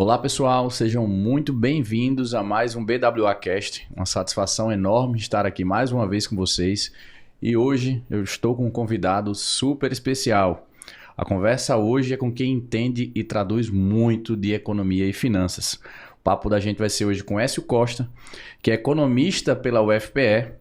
Olá pessoal, sejam muito bem-vindos a mais um BWAcast. Uma satisfação enorme estar aqui mais uma vez com vocês. E hoje eu estou com um convidado super especial. A conversa hoje é com quem entende e traduz muito de economia e finanças. O papo da gente vai ser hoje com Écio Costa, que é economista pela UFPE,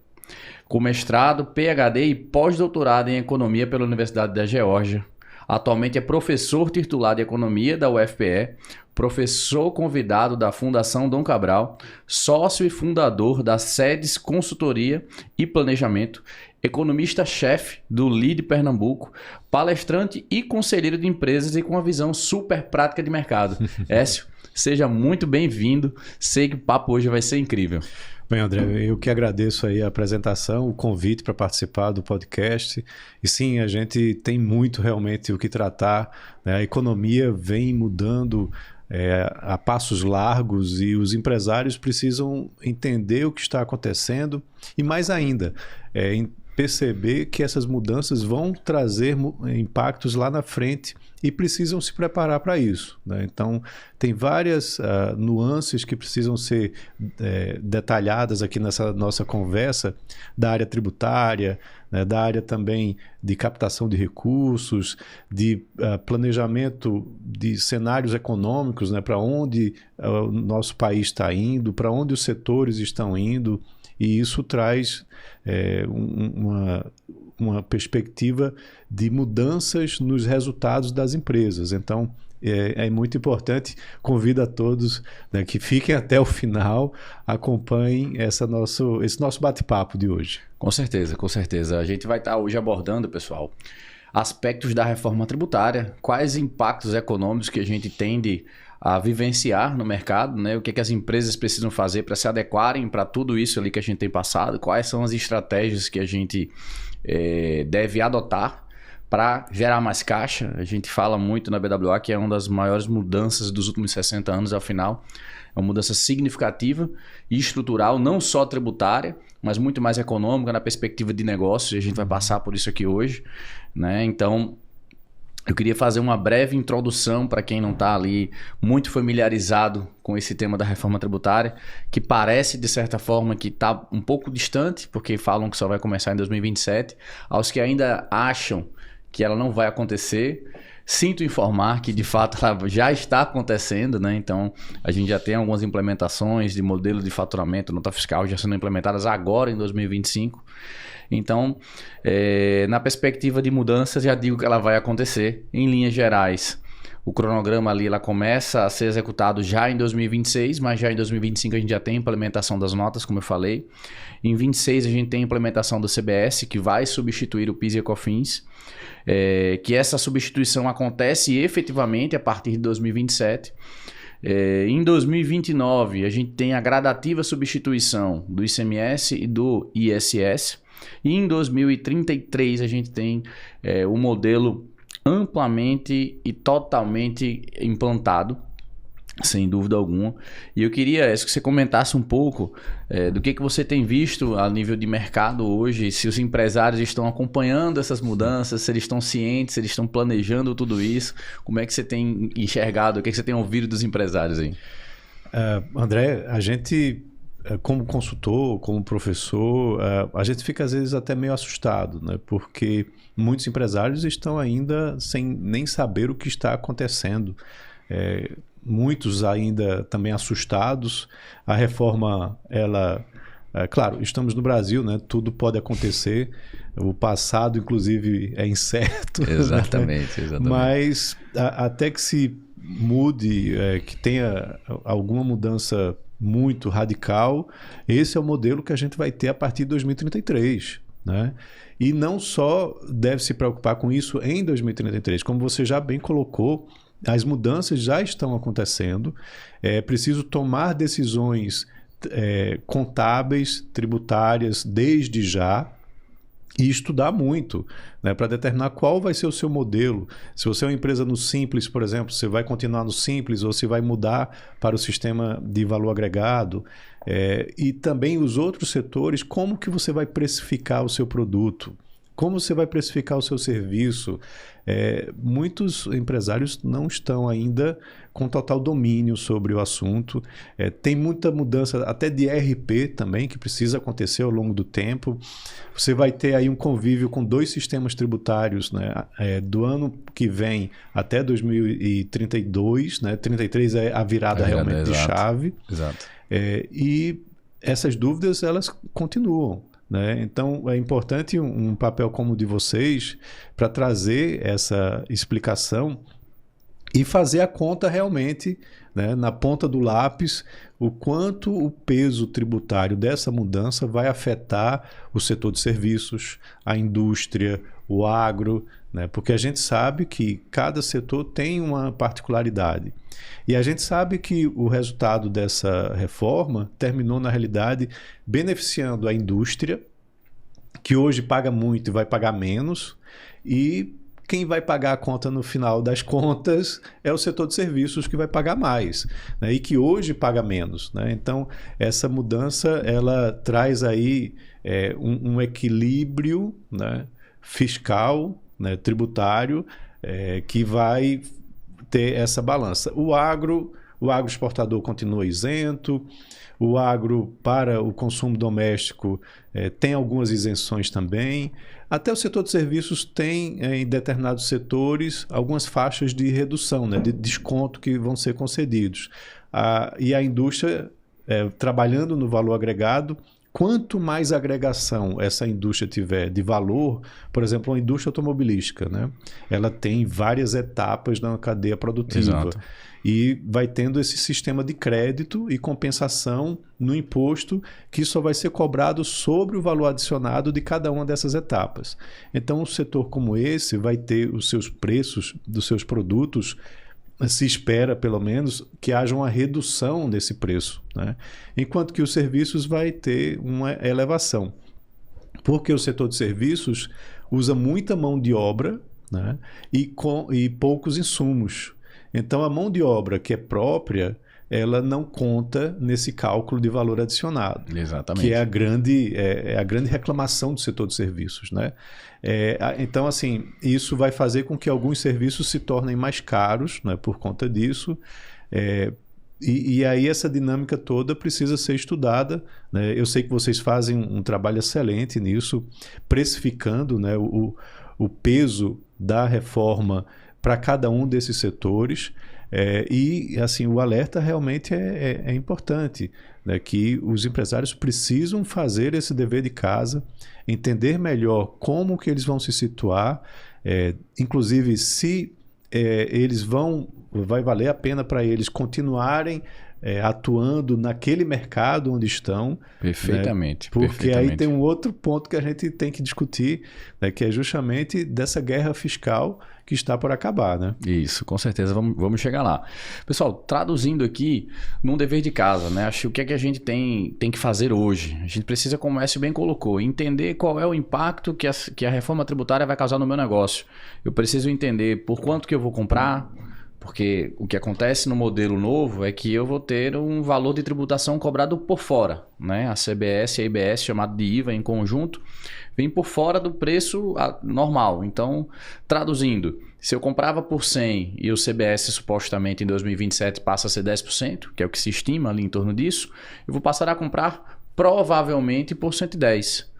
com mestrado, PhD e pós-doutorado em economia pela Universidade da Geórgia. Atualmente é professor titular de economia da UFPE, professor convidado da Fundação Dom Cabral, sócio e fundador da SEDES Consultoria e Planejamento, economista-chefe do LEAD Pernambuco, palestrante e conselheiro de empresas e com uma visão super prática de mercado. Écio, seja muito bem-vindo. Sei que o papo hoje vai ser incrível. Bem, André, eu que agradeço aí a apresentação, o convite para participar do podcast. E sim, a gente tem muito realmente o que tratar, né? A economia vem mudando a passos largos e os empresários precisam entender o que está acontecendo e, mais ainda, perceber que essas mudanças vão trazer impactos lá na frente e precisam se preparar para isso, né? Então, tem várias nuances que precisam ser detalhadas aqui nessa nossa conversa, da área tributária, né, da área também de captação de recursos, de planejamento de cenários econômicos, né, para onde o nosso país está indo, para onde os setores estão indo. E isso traz uma perspectiva de mudanças nos resultados das empresas. Então, é muito importante. Convido a todos, né, que fiquem até o final, acompanhem esse nosso bate-papo de hoje. Com certeza, com certeza. A gente vai estar hoje abordando, pessoal, aspectos da reforma tributária, quais impactos econômicos que a gente tende a vivenciar no mercado, né? O que as empresas precisam fazer para se adequarem para tudo isso ali que a gente tem passado, quais são as estratégias que a gente deve adotar para gerar mais caixa. A gente fala muito na BWA que é uma das maiores mudanças dos últimos 60 anos, afinal, é uma mudança significativa e estrutural, não só tributária, mas muito mais econômica na perspectiva de negócios, e a gente vai passar por isso aqui hoje, né? Então, eu queria fazer uma breve introdução para quem não está ali muito familiarizado com esse tema da reforma tributária, que parece, de certa forma, que está um pouco distante, porque falam que só vai começar em 2027, aos que ainda acham que ela não vai acontecer. Sinto informar que, de fato, ela já está acontecendo, né? Então, a gente já tem algumas implementações de modelo de faturamento, nota fiscal, já sendo implementadas agora em 2025. Então, na perspectiva de mudanças, já digo que ela vai acontecer. Em linhas gerais, o cronograma ali ela começa a ser executado já em 2026, mas já em 2025 a gente já tem a implementação das notas, como eu falei. Em 26 a gente tem a implementação do CBS, que vai substituir o PIS e COFINS, que essa substituição acontece efetivamente a partir de 2027. Em 2029 a gente tem a gradativa substituição do ICMS e do ISS. E em 2033 a gente tem o modelo amplamente e totalmente implantado, sem dúvida alguma. E eu queria que você comentasse um pouco do que você tem visto a nível de mercado hoje, se os empresários estão acompanhando essas mudanças, se eles estão cientes, se eles estão planejando tudo isso. Como é que você tem enxergado, o que você tem ouvido dos empresários aí? André, a gente, como consultor, como professor, a gente fica às vezes até meio assustado, né? Porque muitos empresários estão ainda sem nem saber o que está acontecendo. Muitos ainda também assustados. A reforma, claro, estamos no Brasil, né? Tudo pode acontecer. O passado, inclusive, é incerto. Exatamente, né? exatamente. Mas até que se mude, que tenha alguma mudança muito radical, esse é o modelo que a gente vai ter a partir de 2033, né? E não só deve se preocupar com isso em 2033, como você já bem colocou, as mudanças já estão acontecendo, é preciso tomar decisões contábeis, tributárias desde já, e estudar muito, né, para determinar qual vai ser o seu modelo. Se você é uma empresa no Simples, por exemplo, você vai continuar no Simples ou se vai mudar para o sistema de valor agregado. E também os outros setores, como que você vai precificar o seu produto? Como você vai precificar o seu serviço? Muitos empresários não estão ainda com total domínio sobre o assunto. Tem muita mudança até de ERP também, que precisa acontecer ao longo do tempo. Você vai ter aí um convívio com 2 sistemas tributários, né? Do ano que vem até 2032, né? 33 é a virada realmente de chave. Exato. E essas dúvidas, elas continuam, né? Então, é importante um papel como o de vocês para trazer essa explicação e fazer a conta realmente, né, na ponta do lápis, o quanto o peso tributário dessa mudança vai afetar o setor de serviços, a indústria, o agro, né? Porque a gente sabe que cada setor tem uma particularidade. E a gente sabe que o resultado dessa reforma terminou, na realidade, beneficiando a indústria, que hoje paga muito e vai pagar menos, e quem vai pagar a conta no final das contas é o setor de serviços, que vai pagar mais, né? E que hoje paga menos, né? Então, essa mudança, ela traz aí um equilíbrio, né, fiscal, né, tributário, que vai ter essa balança. O agro exportador continua isento, o agro para o consumo doméstico tem algumas isenções também. Até o setor de serviços tem, em determinados setores, algumas faixas de redução, né, de desconto que vão ser concedidos. E a indústria, trabalhando no valor agregado, quanto mais agregação essa indústria tiver de valor, por exemplo, a indústria automobilística, né? Ela tem várias etapas na cadeia produtiva. Exato. E vai tendo esse sistema de crédito e compensação no imposto, que só vai ser cobrado sobre o valor adicionado de cada uma dessas etapas. Então, um setor como esse vai ter os seus preços dos seus produtos, se espera, pelo menos, que haja uma redução desse preço, né? Enquanto que os serviços vai ter uma elevação. Porque o setor de serviços usa muita mão de obra, né, e poucos insumos. Então, a mão de obra que é própria, ela não conta nesse cálculo de valor adicionado. Exatamente. Que é a grande reclamação do setor de serviços, né? Então, assim, isso vai fazer com que alguns serviços se tornem mais caros, né, por conta disso. E aí essa dinâmica toda precisa ser estudada, né? Eu sei que vocês fazem um trabalho excelente nisso, precificando, né, o peso da reforma para cada um desses setores. E assim, o alerta realmente é importante, né, que os empresários precisam fazer esse dever de casa, entender melhor como que eles vão se situar, inclusive se vai valer a pena para eles continuarem atuando naquele mercado onde estão. Perfeitamente. Né? Porque perfeitamente. aí tem um outro ponto que a gente tem que discutir, né, que é justamente dessa guerra fiscal que está por acabar, né? Isso, com certeza vamos chegar lá. Pessoal, traduzindo aqui num dever de casa, né? Acho que o que é que a gente tem que fazer hoje? A gente precisa, como o Écio bem colocou, entender qual é o impacto que a reforma tributária vai causar no meu negócio. Eu preciso entender por quanto que eu vou comprar, porque o que acontece no modelo novo é que eu vou ter um valor de tributação cobrado por fora, né? A CBS e a IBS, chamado de IVA em conjunto, vem por fora do preço normal. Então, traduzindo, se eu comprava por 100 e o CBS supostamente em 2027 passa a ser 10%, que é o que se estima ali em torno disso, eu vou passar a comprar provavelmente por 110.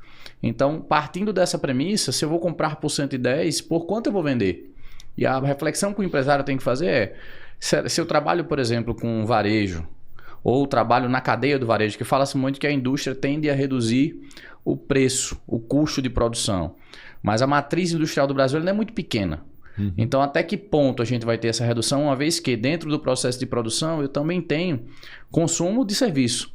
Então, partindo dessa premissa, se eu vou comprar por 110, por quanto eu vou vender? E a reflexão que o empresário tem que fazer é, se eu trabalho, por exemplo, com varejo, ou trabalho na cadeia do varejo, que fala-se muito que a indústria tende a reduzir o preço, o custo de produção. Mas a matriz industrial do Brasil não é muito pequena. Uhum. Então, até que ponto a gente vai ter essa redução, uma vez que dentro do processo de produção eu também tenho consumo de serviço.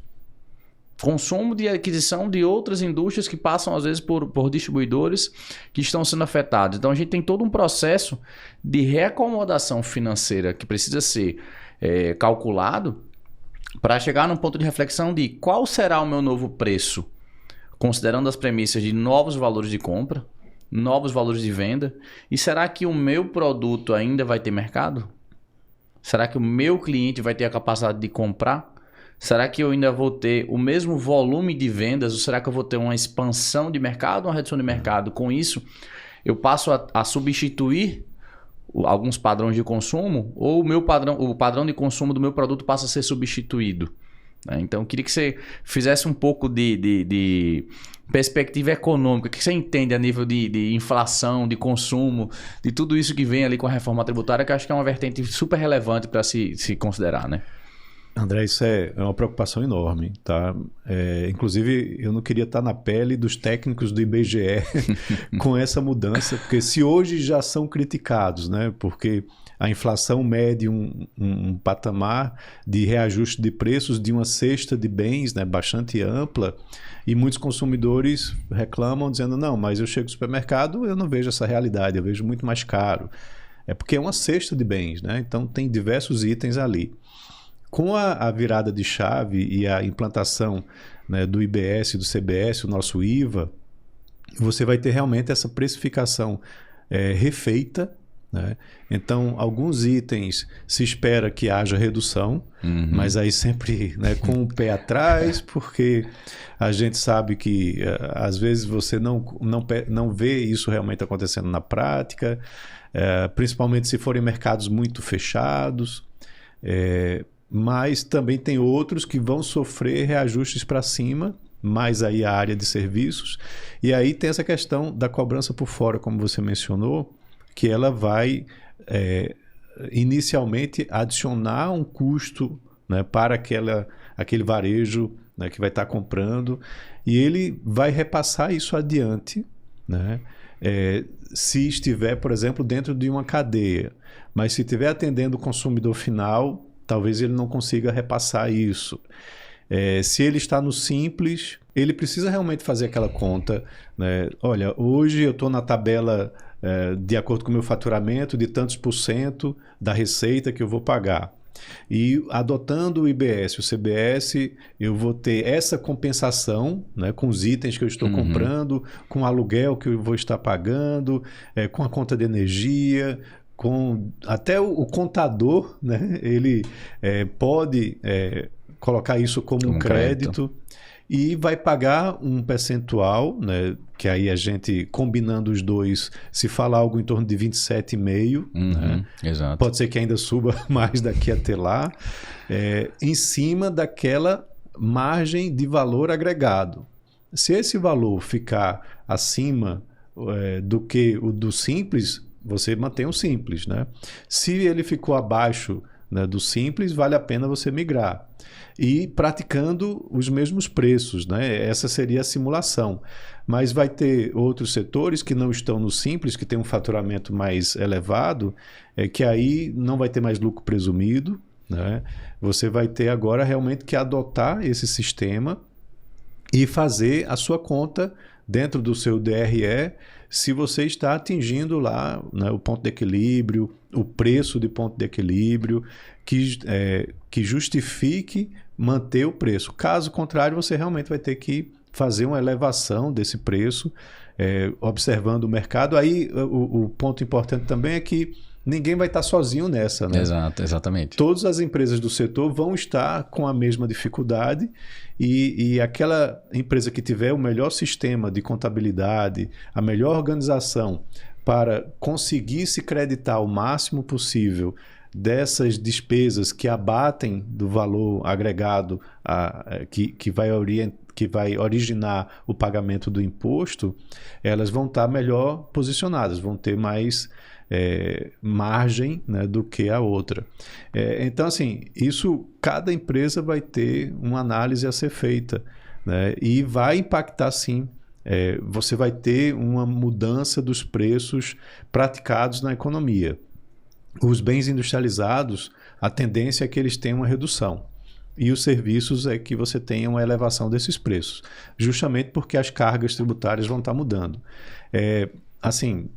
Consumo de aquisição de outras indústrias que passam, às vezes, por distribuidores que estão sendo afetados. Então, a gente tem todo um processo de reacomodação financeira que precisa ser calculado para chegar num ponto de reflexão de qual será o meu novo preço, considerando as premissas de novos valores de compra, novos valores de venda, e será que o meu produto ainda vai ter mercado? Será que o meu cliente vai ter a capacidade de comprar? será que eu ainda vou ter o mesmo volume de vendas ou será que eu vou ter uma expansão de mercado ou uma redução de mercado? Com isso, eu passo a substituir alguns padrões de consumo ou o padrão de consumo do meu produto passa a ser substituído? Então, eu queria que você fizesse um pouco de perspectiva econômica. O que você entende a nível de inflação, de consumo, de tudo isso que vem ali com a reforma tributária, que eu acho que é uma vertente super relevante para se considerar, né? André, isso é uma preocupação enorme, tá? Inclusive, eu não queria estar na pele dos técnicos do IBGE com essa mudança, porque se hoje já são criticados, né? Porque a inflação mede um patamar de reajuste de preços de uma cesta de bens, né, bastante ampla, e muitos consumidores reclamam dizendo, não, mas eu chego no supermercado, eu não vejo essa realidade, eu vejo muito mais caro. É porque é uma cesta de bens, né? Então tem diversos itens ali. Com a virada de chave e a implantação, né, do IBS e do CBS, o nosso IVA, você vai ter realmente essa precificação refeita, né? Então, alguns itens se espera que haja redução, mas aí sempre, né, com o pé atrás, porque a gente sabe que às vezes você não vê isso realmente acontecendo na prática, principalmente se forem mercados muito fechados, mas também tem outros que vão sofrer reajustes para cima, mais aí a área de serviços, e aí tem essa questão da cobrança por fora, como você mencionou, que ela vai inicialmente adicionar um custo, né, para aquele varejo, né, que vai estar comprando, e ele vai repassar isso adiante, né, se estiver, por exemplo, dentro de uma cadeia. Mas se estiver atendendo o consumidor final, talvez ele não consiga repassar isso. Se ele está no simples, ele precisa realmente fazer aquela conta, né? Olha, hoje eu estou na tabela de acordo com o meu faturamento de tantos % da receita que eu vou pagar. E adotando o IBS e o CBS, eu vou ter essa compensação, né, com os itens que eu estou comprando, com o aluguel que eu vou estar pagando, com a conta de energia, com até o contador, né, ele pode colocar isso como um crédito. E vai pagar um percentual, né, que aí a gente, combinando os dois, se fala algo em torno de 27,5%. Né? Exato. Pode ser que ainda suba mais daqui até lá, em cima daquela margem de valor agregado. Se esse valor ficar acima do que o do simples, você mantém o simples, né? Se ele ficou abaixo, né, do simples, vale a pena você migrar. E praticando os mesmos preços, né? Essa seria a simulação. Mas vai ter outros setores que não estão no simples, que tem um faturamento mais elevado, que aí não vai ter mais lucro presumido, né? Você vai ter agora realmente que adotar esse sistema e fazer a sua conta dentro do seu DRE, se você está atingindo lá, né, o ponto de equilíbrio, o preço de ponto de equilíbrio, que justifique manter o preço. Caso contrário, você realmente vai ter que fazer uma elevação desse preço, observando o mercado. Aí o ponto importante também é que ninguém vai estar sozinho nessa, né? Exato, exatamente. Todas as empresas do setor vão estar com a mesma dificuldade e aquela empresa que tiver o melhor sistema de contabilidade, a melhor organização para conseguir se creditar o máximo possível dessas despesas que abatem do valor agregado que vai originar o pagamento do imposto, elas vão estar melhor posicionadas, vão ter mais margem, né, do que a outra. Então, assim, isso cada empresa vai ter uma análise a ser feita, né, e vai impactar sim. Você vai ter uma mudança dos preços praticados na economia. Os bens industrializados, a tendência é que eles tenham uma redução. E os serviços é que você tenha uma elevação desses preços, justamente porque as cargas tributárias vão estar mudando. Assim,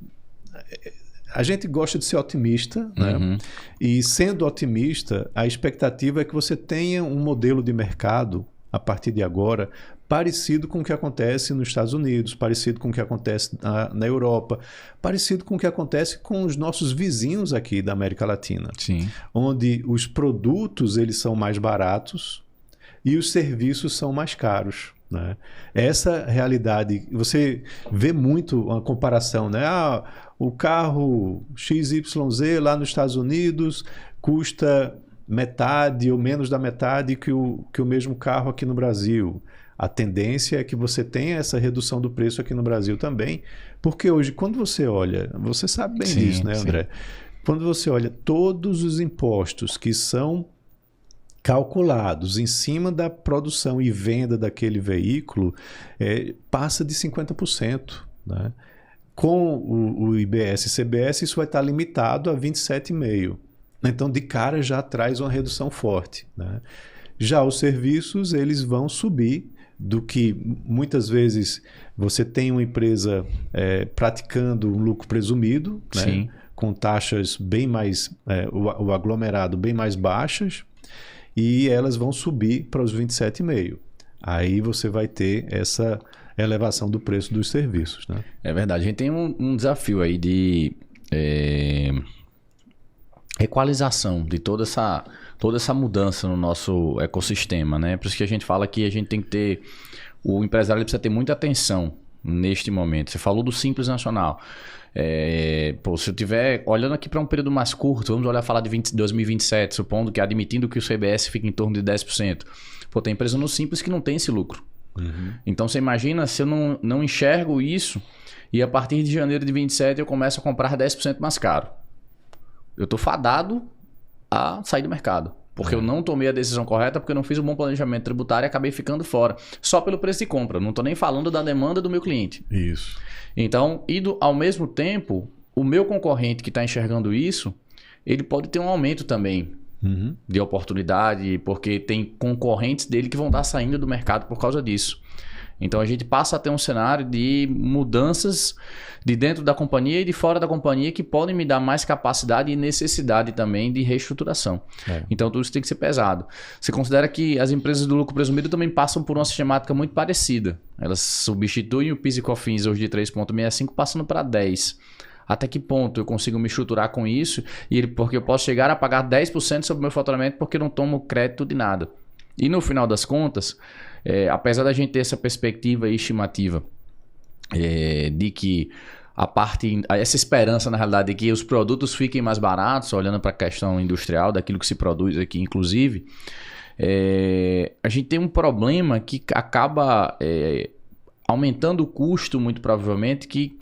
a gente gosta de ser otimista, né? E sendo otimista, a expectativa é que você tenha um modelo de mercado, a partir de agora, parecido com o que acontece nos Estados Unidos, parecido com o que acontece na Europa, parecido com o que acontece com os nossos vizinhos aqui da América Latina. Sim. Onde os produtos eles são mais baratos, e os serviços são mais caros, né? Essa realidade, você vê muito uma comparação, né? O carro XYZ lá nos Estados Unidos custa metade ou menos da metade que o mesmo carro aqui no Brasil. A tendência é que você tenha essa redução do preço aqui no Brasil também, porque hoje, quando você olha, você sabe bem disso, né, André? Sim. Quando você olha todos os impostos que são calculados em cima da produção e venda daquele veículo, passa de 50%, né? Com o IBS e CBS, isso vai estar limitado a 27,5%. Então, de cara, já traz uma redução forte, né? Já os serviços, eles vão subir do que muitas vezes você tem uma empresa praticando um lucro presumido, né? Com taxas bem mais, o aglomerado bem mais baixas, e elas vão subir para os 27,5%. Aí você vai ter essa elevação do preço dos serviços, né? É verdade. A gente tem um desafio aí de equalização de toda essa mudança no nosso ecossistema, né? Por isso que a gente fala que a gente tem que ter... O empresário precisa ter muita atenção neste momento. Você falou do Simples Nacional. Se eu estiver olhando aqui para um período mais curto, vamos falar de 2027, supondo que admitindo que o CBS fique em torno de 10%. Tem empresa no Simples que não tem esse lucro. Uhum. Então você imagina se eu não enxergo isso e a partir de janeiro de 27 eu começo a comprar 10% mais caro. Eu estou fadado a sair do mercado. Porque eu não tomei a decisão correta, porque eu não fiz um bom planejamento tributário e acabei ficando fora. Só pelo preço de compra. Não estou nem falando da demanda do meu cliente. Isso. Então, ao mesmo tempo, o meu concorrente que está enxergando isso, ele pode ter um aumento também de oportunidade, porque tem concorrentes dele que vão estar saindo do mercado por causa disso. Então, a gente passa a ter um cenário de mudanças de dentro da companhia e de fora da companhia que podem me dar mais capacidade e necessidade também de reestruturação. Então, tudo isso tem que ser pesado. Você considera que as empresas do lucro presumido também passam por uma sistemática muito parecida. Elas substituem o PIS e COFINS hoje de 3,65 passando para 10%. Até que ponto eu consigo me estruturar com isso? Porque eu posso chegar a pagar 10% sobre o meu faturamento porque eu não tomo crédito de nada. E no final das contas... apesar da gente ter essa perspectiva e estimativa de que essa esperança na realidade de que os produtos fiquem mais baratos, olhando para a questão industrial, daquilo que se produz aqui inclusive, a gente tem um problema que acaba aumentando o custo muito provavelmente, que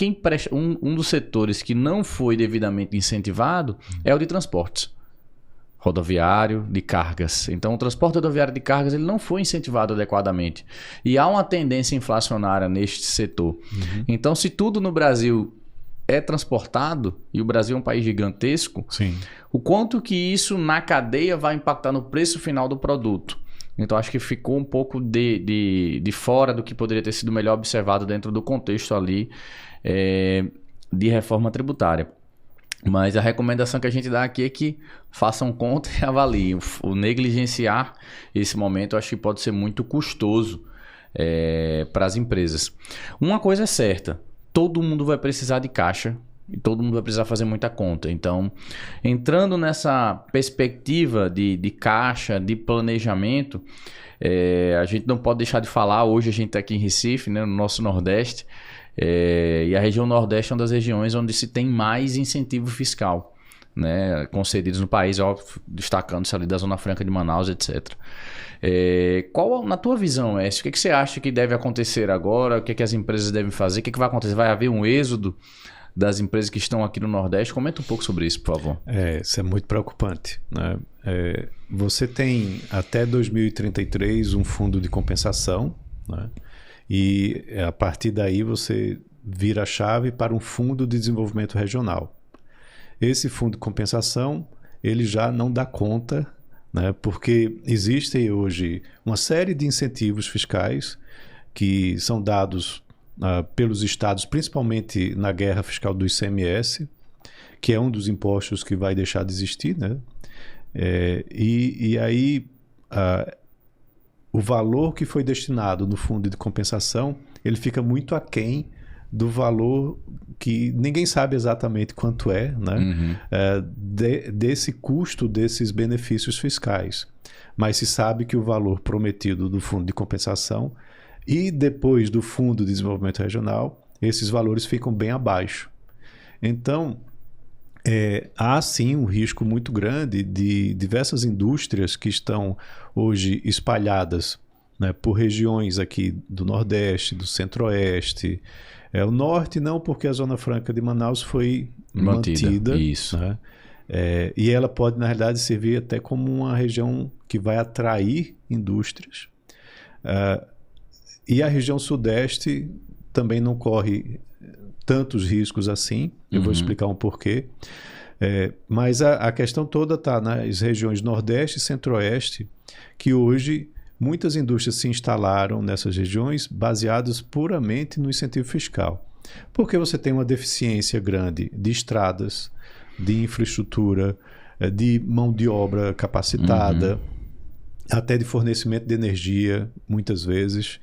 um dos setores que não foi devidamente incentivado é o de transportes. Rodoviário de cargas. Então, o transporte rodoviário de cargas ele não foi incentivado adequadamente. E há uma tendência inflacionária neste setor. Então, se tudo no Brasil é transportado, e o Brasil é um país gigantesco, o quanto que isso na cadeia vai impactar no preço final do produto? Então, acho que ficou um pouco de fora do que poderia ter sido melhor observado dentro do contexto ali de reforma tributária. Mas a recomendação que a gente dá aqui é que façam conta e avaliem. O negligenciar esse momento eu acho que pode ser muito custoso para as empresas. Uma coisa é certa, todo mundo vai precisar de caixa e todo mundo vai precisar fazer muita conta. Então, entrando nessa perspectiva de caixa, de planejamento, a gente não pode deixar de falar, hoje a gente está aqui em Recife, né, no nosso Nordeste, e a região Nordeste é uma das regiões onde se tem mais incentivo fiscal, né, concedidos no país, óbvio, destacando-se ali da Zona Franca de Manaus, etc. Qual, na tua visão, Écio, o que você acha que deve acontecer agora? O que as empresas devem fazer? O que vai acontecer? Vai haver um êxodo das empresas que estão aqui no Nordeste? Comenta um pouco sobre isso, por favor. Isso é muito preocupante, né? Você tem até 2033 um fundo de compensação, né? E a partir daí você vira a chave para um fundo de desenvolvimento regional. Esse fundo de compensação ele já não dá conta, né? Porque existem hoje uma série de incentivos fiscais que são dados pelos estados, principalmente na guerra fiscal do ICMS, que é um dos impostos que vai deixar de existir, né? E aí o valor que foi destinado no fundo de compensação ele fica muito aquém do valor que ninguém sabe exatamente quanto é, né? Desse custo desses benefícios fiscais. Mas se sabe que o valor prometido do Fundo de Compensação e depois do Fundo de Desenvolvimento Regional, esses valores ficam bem abaixo. Então, há sim um risco muito grande de diversas indústrias que estão hoje espalhadas, né, por regiões aqui do Nordeste, do Centro-Oeste. O Norte não, porque a Zona Franca de Manaus foi mantida. Isso. Né? E ela pode, na realidade, servir até como uma região que vai atrair indústrias. E a região Sudeste também não corre tantos riscos assim. Eu vou explicar um porquê. Mas a questão toda está nas regiões Nordeste e Centro-Oeste, que hoje muitas indústrias se instalaram nessas regiões baseadas puramente no incentivo fiscal. Porque você tem uma deficiência grande de estradas, de infraestrutura, de mão de obra capacitada, até de fornecimento de energia, muitas vezes.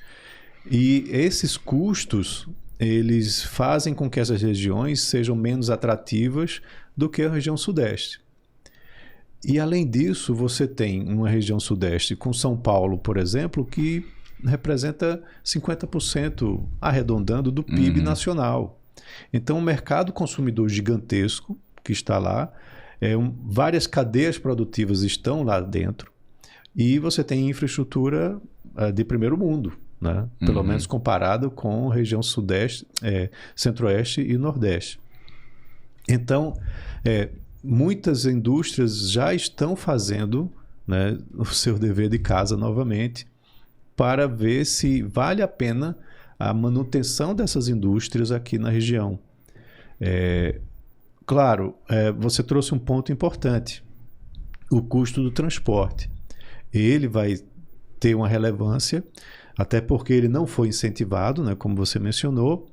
E esses custos, eles fazem com que essas regiões sejam menos atrativas do que a região Sudeste. E, além disso, você tem uma região Sudeste com São Paulo, por exemplo, que representa 50%, arredondando, do PIB nacional. Então, um mercado consumidor gigantesco que está lá, várias cadeias produtivas estão lá dentro e você tem infraestrutura de primeiro mundo, né? Pelo menos comparado com a região Sudeste, Centro-Oeste e Nordeste. Então, muitas indústrias já estão fazendo, né, o seu dever de casa novamente para ver se vale a pena a manutenção dessas indústrias aqui na região. Claro, você trouxe um ponto importante, o custo do transporte. Ele vai ter uma relevância, até porque ele não foi incentivado, né, como você mencionou,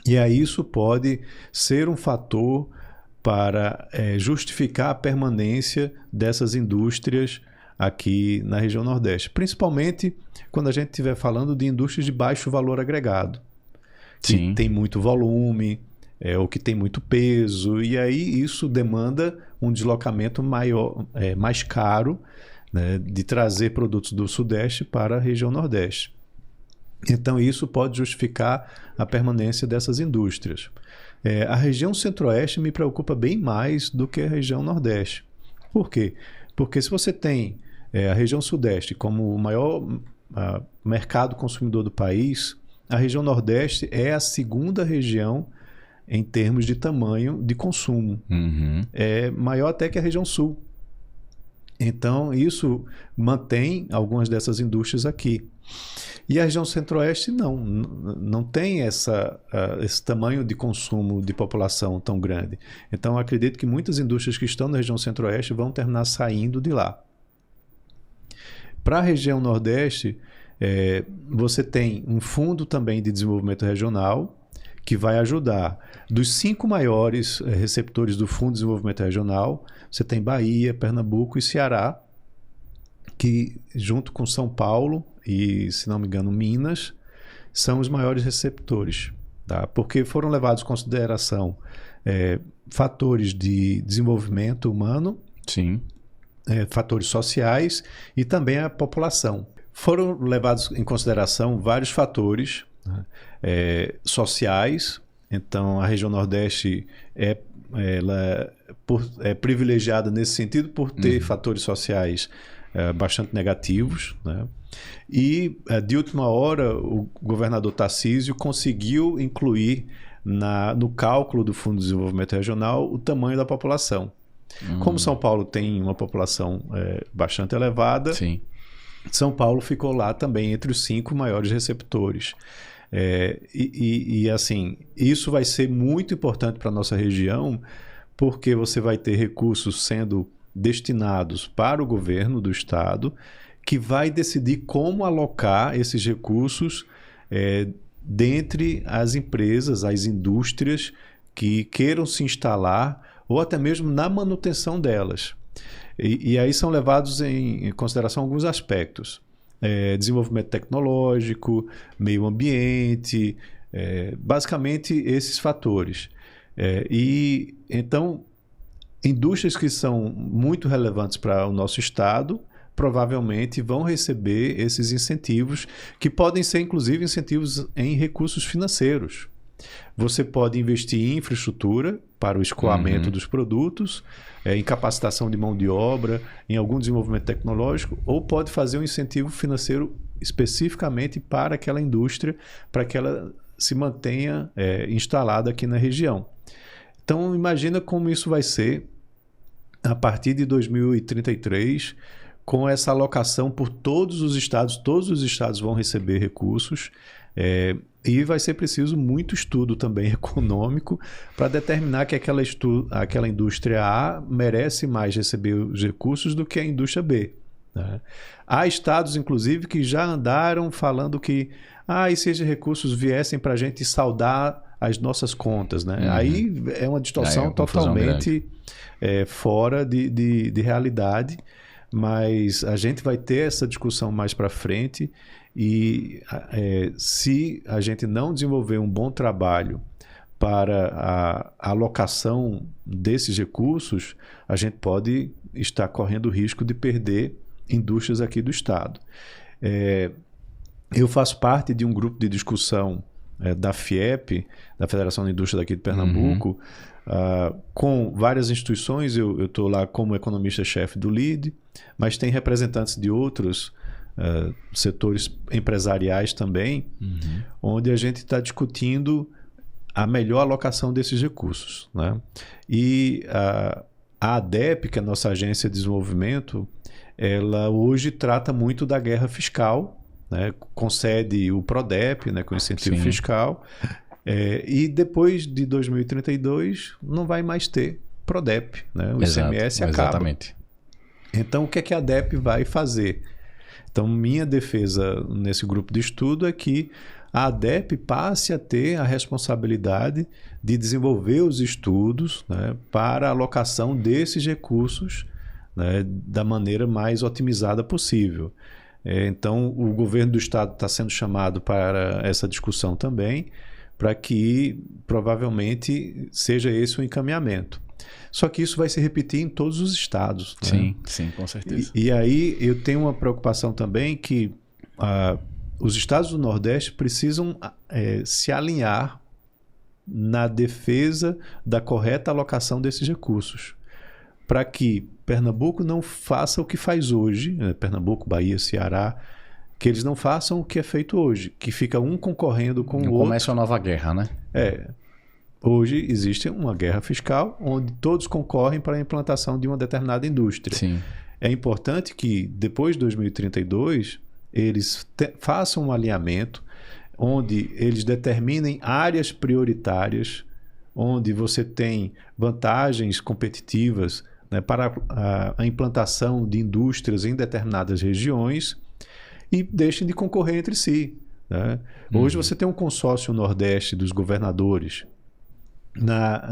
e aí isso pode ser um fator para justificar a permanência dessas indústrias aqui na região Nordeste, principalmente quando a gente estiver falando de indústrias de baixo valor agregado, que tem muito volume, ou que tem muito peso, e aí isso demanda um deslocamento maior, mais caro, né, de trazer produtos do Sudeste para a região Nordeste. Então isso pode justificar a permanência dessas indústrias. A região Centro-Oeste me preocupa bem mais do que a região Nordeste. Por quê? Porque se você tem a região Sudeste como o maior mercado consumidor do país, a região Nordeste é a segunda região em termos de tamanho de consumo. É maior até que a região Sul. Então, isso mantém algumas dessas indústrias aqui. E a região Centro-Oeste não tem esse tamanho de consumo de população tão grande. Então, eu acredito que muitas indústrias que estão na região Centro-Oeste vão terminar saindo de lá. Para a região Nordeste, você tem um fundo também de desenvolvimento regional, que vai ajudar. Dos 5 maiores receptores do Fundo de Desenvolvimento Regional, você tem Bahia, Pernambuco e Ceará, que junto com São Paulo e, se não me engano, Minas, são os maiores receptores, tá? Porque foram levados em consideração fatores de desenvolvimento humano, fatores sociais e também a população. Foram levados em consideração vários fatores, né, sociais. Então, a região Nordeste ela é privilegiada nesse sentido por ter fatores sociais bastante negativos, né? E, de última hora, o governador Tarcísio conseguiu incluir no cálculo do Fundo de Desenvolvimento Regional o tamanho da população. Como São Paulo tem uma população bastante elevada, São Paulo ficou lá também entre os 5 maiores receptores. Assim, isso vai ser muito importante para a nossa região, porque você vai ter recursos sendo destinados para o governo do estado, que vai decidir como alocar esses recursos dentre as empresas, as indústrias que queiram se instalar ou até mesmo na manutenção delas. E aí são levados em consideração alguns aspectos. Desenvolvimento tecnológico, meio ambiente, Basicamente, esses fatores. E então, indústrias que são muito relevantes para o nosso estado provavelmente vão receber esses incentivos, que podem ser, inclusive, incentivos em recursos financeiros. Você pode investir em infraestrutura para o escoamento dos produtos, em capacitação de mão de obra, em algum desenvolvimento tecnológico, ou pode fazer um incentivo financeiro especificamente para aquela indústria, para que ela se mantenha instalada aqui na região. Então, imagina como isso vai ser a partir de 2033, com essa alocação por todos os estados vão receber recursos, e vai ser preciso muito estudo também econômico para determinar que aquela indústria A merece mais receber os recursos do que a indústria B. Né? Há estados, inclusive, que já andaram falando que e se esses recursos viessem para a gente saldar as nossas contas, né? Aí é uma distorção totalmente fora de realidade, mas a gente vai ter essa discussão mais para frente e se a gente não desenvolver um bom trabalho para a alocação desses recursos, a gente pode estar correndo o risco de perder indústrias aqui do estado. Eu faço parte de um grupo de discussão da FIEP, da Federação de Indústria daqui de Pernambuco, com várias instituições. Eu estou lá como economista-chefe do LIDE, mas tem representantes de outros setores empresariais também, onde a gente está discutindo a melhor alocação desses recursos, né? E a ADEP, que é a nossa agência de desenvolvimento, ela hoje trata muito da guerra fiscal, né? Concede o PRODEP, né? Com incentivo fiscal, e depois de 2032 não vai mais ter PRODEP, né? O ICMS acaba. Exatamente. Então, o que é que a ADEP vai fazer? Então, minha defesa nesse grupo de estudo é que a ADEP passe a ter a responsabilidade de desenvolver os estudos, né, para a alocação desses recursos, né, da maneira mais otimizada possível. Então, o governo do estado está sendo chamado para essa discussão também, para que provavelmente seja esse o encaminhamento. Só que isso vai se repetir em todos os estados. Sim, né? Sim, com certeza. E aí eu tenho uma preocupação também que os estados do Nordeste precisam se alinhar na defesa da correta alocação desses recursos, para que Pernambuco não faça o que faz hoje, né? Pernambuco, Bahia, Ceará, que eles não façam o que é feito hoje, que fica um concorrendo com o outro. Começa uma nova guerra, né? Hoje existe uma guerra fiscal onde todos concorrem para a implantação de uma determinada indústria. Sim. É importante que depois de 2032 eles façam um alinhamento onde eles determinem áreas prioritárias, onde você tem vantagens competitivas, né, para a implantação de indústrias em determinadas regiões e deixem de concorrer entre si, né? Hoje você tem um consórcio Nordeste dos governadores.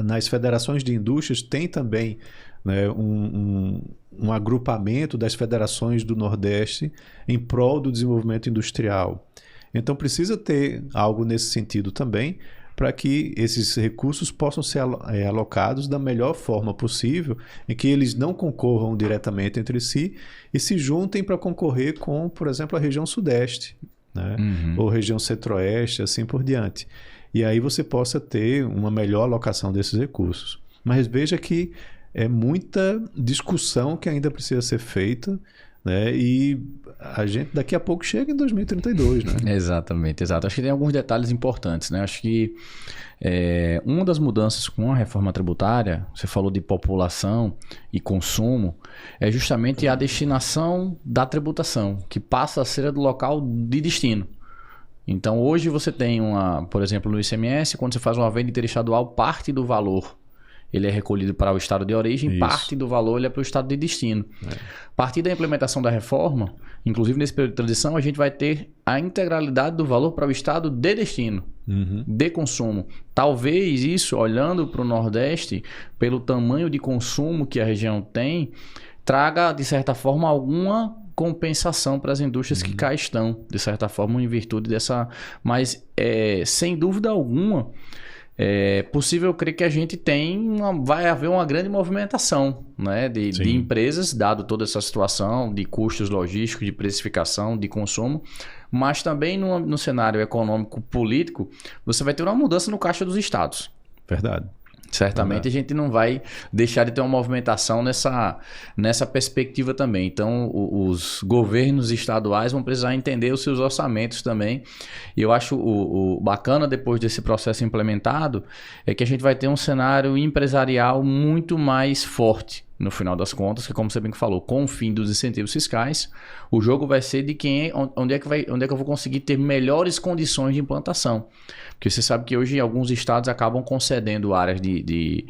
Nas federações de indústrias tem também, né, um agrupamento das federações do Nordeste em prol do desenvolvimento industrial. Então precisa ter algo nesse sentido também, para que esses recursos possam ser alocados da melhor forma possível, em que eles não concorram diretamente entre si e se juntem para concorrer com, por exemplo, a região Sudeste, né? Ou região Centro-Oeste, assim por diante. E aí você possa ter uma melhor alocação desses recursos. Mas veja que é muita discussão que ainda precisa ser feita, né? E a gente daqui a pouco chega em 2032, né? Exatamente, exato. Acho que tem alguns detalhes importantes, né? Acho que uma das mudanças com a reforma tributária, você falou de população e consumo, é justamente a destinação da tributação, que passa a ser do local de destino. Então, hoje você tem por exemplo, no ICMS, quando você faz uma venda interestadual, parte do valor ele é recolhido para o estado de origem, isso. Parte do valor ele é para o estado de destino. A partir da implementação da reforma, inclusive nesse período de transição, a gente vai ter a integralidade do valor para o estado de destino, de consumo. Talvez isso, olhando para o Nordeste, pelo tamanho de consumo que a região tem, traga, de certa forma, alguma compensação para as indústrias que cá estão, de certa forma, em virtude dessa... Mas, sem dúvida alguma, é possível crer que a gente vai haver uma grande movimentação, né, de empresas, dado toda essa situação de custos logísticos, de precificação, de consumo, mas também no cenário econômico político, você vai ter uma mudança no caixa dos estados. Verdade. Certamente a gente não vai deixar de ter uma movimentação nessa perspectiva também. Então, os governos estaduais vão precisar entender os seus orçamentos também. E eu acho o bacana, depois desse processo implementado, é que a gente vai ter um cenário empresarial muito mais forte. No final das contas, que como você bem falou, com o fim dos incentivos fiscais, o jogo vai ser de onde é que eu vou conseguir ter melhores condições de implantação. Porque você sabe que hoje alguns estados acabam concedendo áreas de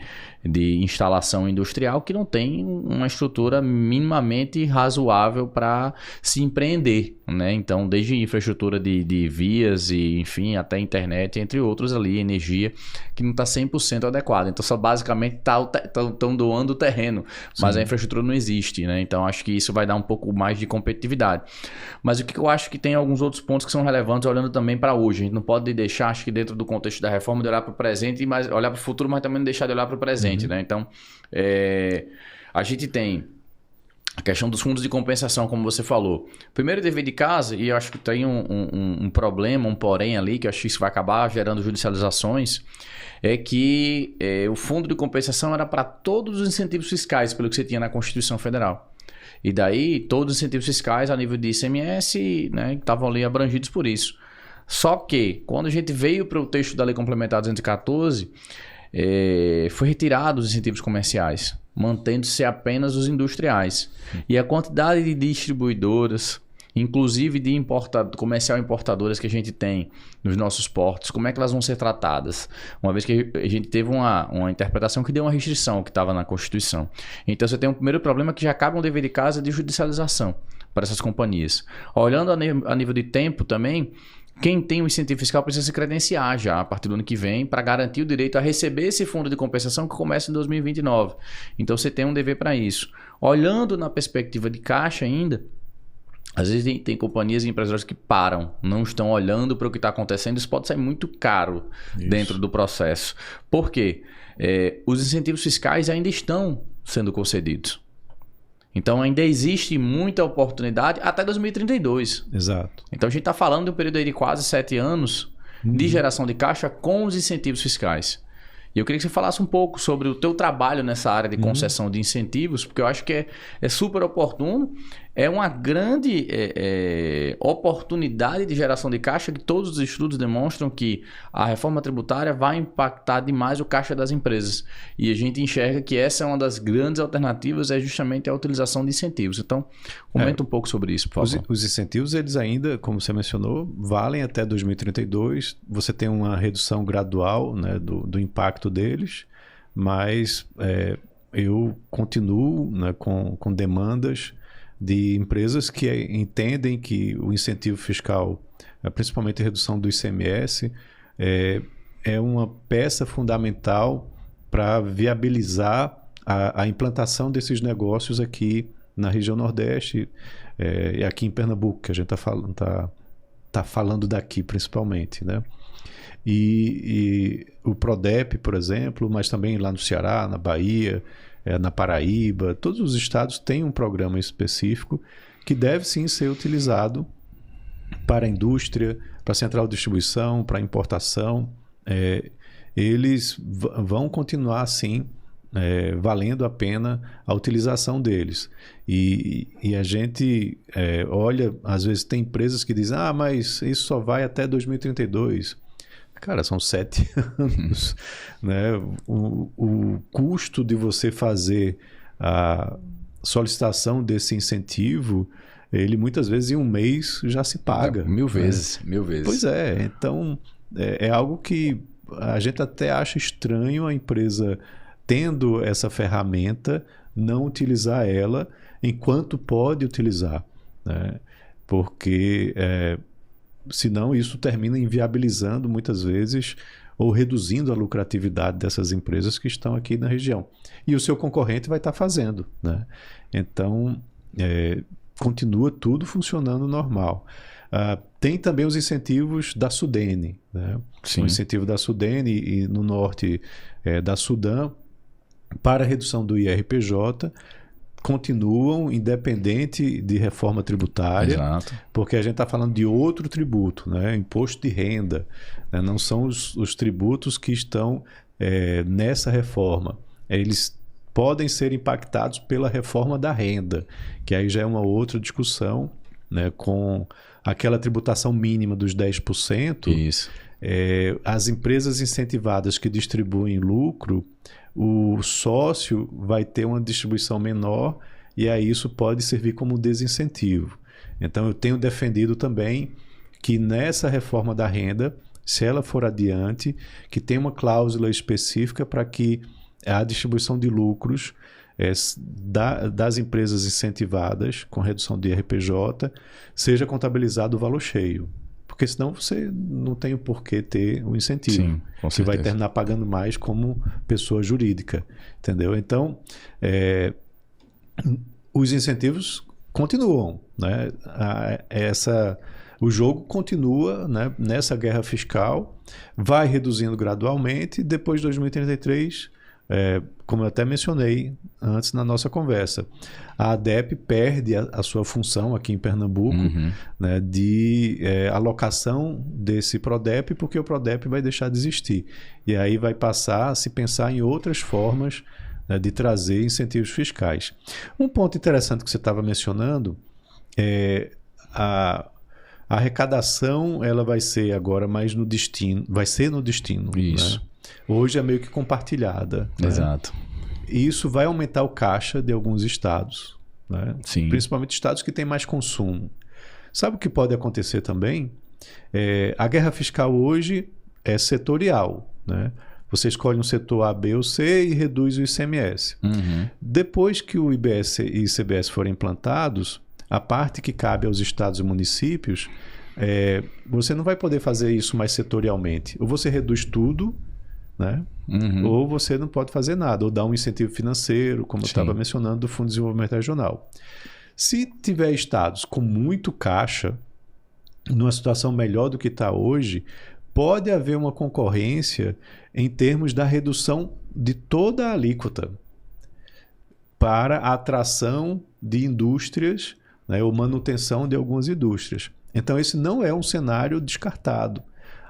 instalação industrial que não tem uma estrutura minimamente razoável para se empreender, né? Então, desde infraestrutura de vias e, enfim, até internet, entre outros ali, energia, que não está 100% adequada. Então, só basicamente estão doando o terreno, mas a infraestrutura não existe, né? Então, acho que isso vai dar um pouco mais de competitividade. Mas o que eu acho que tem alguns outros pontos que são relevantes olhando também para hoje. A gente não pode deixar, acho que dentro do contexto da reforma, de olhar para o presente, mas olhar para o futuro, mas também não deixar de olhar para o presente, né? Então, a gente tem a questão dos fundos de compensação, como você falou. Primeiro dever de casa, e eu acho que tem um problema, um porém ali, que eu acho que isso vai acabar gerando judicializações, é que o fundo de compensação era para todos os incentivos fiscais, pelo que você tinha na Constituição Federal. E daí, todos os incentivos fiscais a nível de ICMS, né, estavam ali abrangidos por isso. Só que, quando a gente veio para o texto da Lei Complementar 214, foi retirado os incentivos comerciais, mantendo-se apenas os industriais. E a quantidade de distribuidoras, inclusive de comercial importadoras que a gente tem nos nossos portos, como é que elas vão ser tratadas? Uma vez que a gente teve uma interpretação que deu uma restrição que estava na Constituição. Então você tem um primeiro problema que já acaba um dever de casa de judicialização para essas companhias. Olhando a nível de tempo também, quem tem o incentivo fiscal precisa se credenciar já a partir do ano que vem para garantir o direito a receber esse fundo de compensação que começa em 2029. Então você tem um dever para isso. Olhando na perspectiva de caixa ainda, às vezes tem companhias e empresários que param, não estão olhando para o que está acontecendo. Isso pode sair muito caro dentro do processo. Por quê? Os incentivos fiscais ainda estão sendo concedidos. Então ainda existe muita oportunidade até 2032. Exato. Então a gente está falando de um período aí de quase 7 anos de geração de caixa com os incentivos fiscais. E eu queria que você falasse um pouco sobre o teu trabalho nessa área de concessão de incentivos, porque eu acho que é super oportuno. É uma grande oportunidade de geração de caixa que todos os estudos demonstram que a reforma tributária vai impactar demais o caixa das empresas. E a gente enxerga que essa é uma das grandes alternativas, é justamente a utilização de incentivos. Então, comenta um pouco sobre isso, por favor. Os incentivos, eles ainda, como você mencionou, valem até 2032. Você tem uma redução gradual, né, do impacto deles, mas eu continuo, né, com demandas de empresas que entendem que o incentivo fiscal, principalmente a redução do ICMS, é uma peça fundamental para viabilizar a implantação desses negócios aqui na região Nordeste e aqui em Pernambuco, que a gente tá falando daqui principalmente, né? E o Prodep, por exemplo, mas também lá no Ceará, na Bahia, na Paraíba, todos os estados têm um programa específico que deve sim ser utilizado para a indústria, para a central de distribuição, para a importação. Eles vão continuar assim, valendo a pena a utilização deles. E a gente olha, às vezes tem empresas que dizem, mas isso só vai até 2032. Cara, são 7 anos, né? O custo de você fazer a solicitação desse incentivo, ele muitas vezes em um mês já se paga. 1000 vezes, 1000 vezes. Pois é, então é algo que a gente até acha estranho a empresa tendo essa ferramenta, não utilizar ela enquanto pode utilizar, né? Porque senão isso termina inviabilizando muitas vezes ou reduzindo a lucratividade dessas empresas que estão aqui na região. E o seu concorrente vai estar fazendo, né? Então, continua tudo funcionando normal. Tem também os incentivos da Sudene, né? O incentivo da Sudene e no norte da Sudã para a redução do IRPJ continuam independente de reforma tributária. Exato. Porque a gente está falando de outro tributo, né? Imposto de renda, né? Não são os tributos que estão nessa reforma. Eles podem ser impactados pela reforma da renda, que aí já é uma outra discussão, né? Com aquela tributação mínima dos 10%. Isso. As empresas incentivadas que distribuem lucro, o sócio vai ter uma distribuição menor e aí isso pode servir como desincentivo. Então eu tenho defendido também que nessa reforma da renda, se ela for adiante, que tenha uma cláusula específica para que a distribuição de lucros das empresas incentivadas com redução de IRPJ seja contabilizado o valor cheio. Porque senão você não tem o porquê ter o incentivo. Sim, com você vai certeza. terminar pagando mais como pessoa jurídica. Entendeu? Então, os incentivos continuam, né? O jogo continua, né? Nessa guerra fiscal, vai reduzindo gradualmente, depois de 2033, como eu até mencionei antes na nossa conversa, a ADEP perde a sua função aqui em Pernambuco, né, de alocação desse PRODEP, porque o PRODEP vai deixar de existir. E aí vai passar a se pensar em outras formas, né, de trazer incentivos fiscais. Um ponto interessante que você estava mencionando é a arrecadação, ela vai ser agora mais no destino, vai ser no destino. Isso. Né? Hoje é meio que compartilhada. Exato. Né? E isso vai aumentar o caixa de alguns estados, né? Sim. Principalmente estados que têm mais consumo. Sabe o que pode acontecer também? A guerra fiscal hoje é setorial, né? Você escolhe um setor A, B ou C e reduz o ICMS. Depois que o IBS e ICBS forem implantados, a parte que cabe aos estados e municípios, você não vai poder fazer isso mais setorialmente. Ou você reduz tudo, né? Ou você não pode fazer nada, ou dar um incentivo financeiro, como eu estava mencionando, do Fundo de Desenvolvimento Regional. Se tiver estados com muito caixa, numa situação melhor do que está hoje, pode haver uma concorrência em termos da redução de toda a alíquota para a atração de indústrias, né, ou manutenção de algumas indústrias. Então, esse não é um cenário descartado.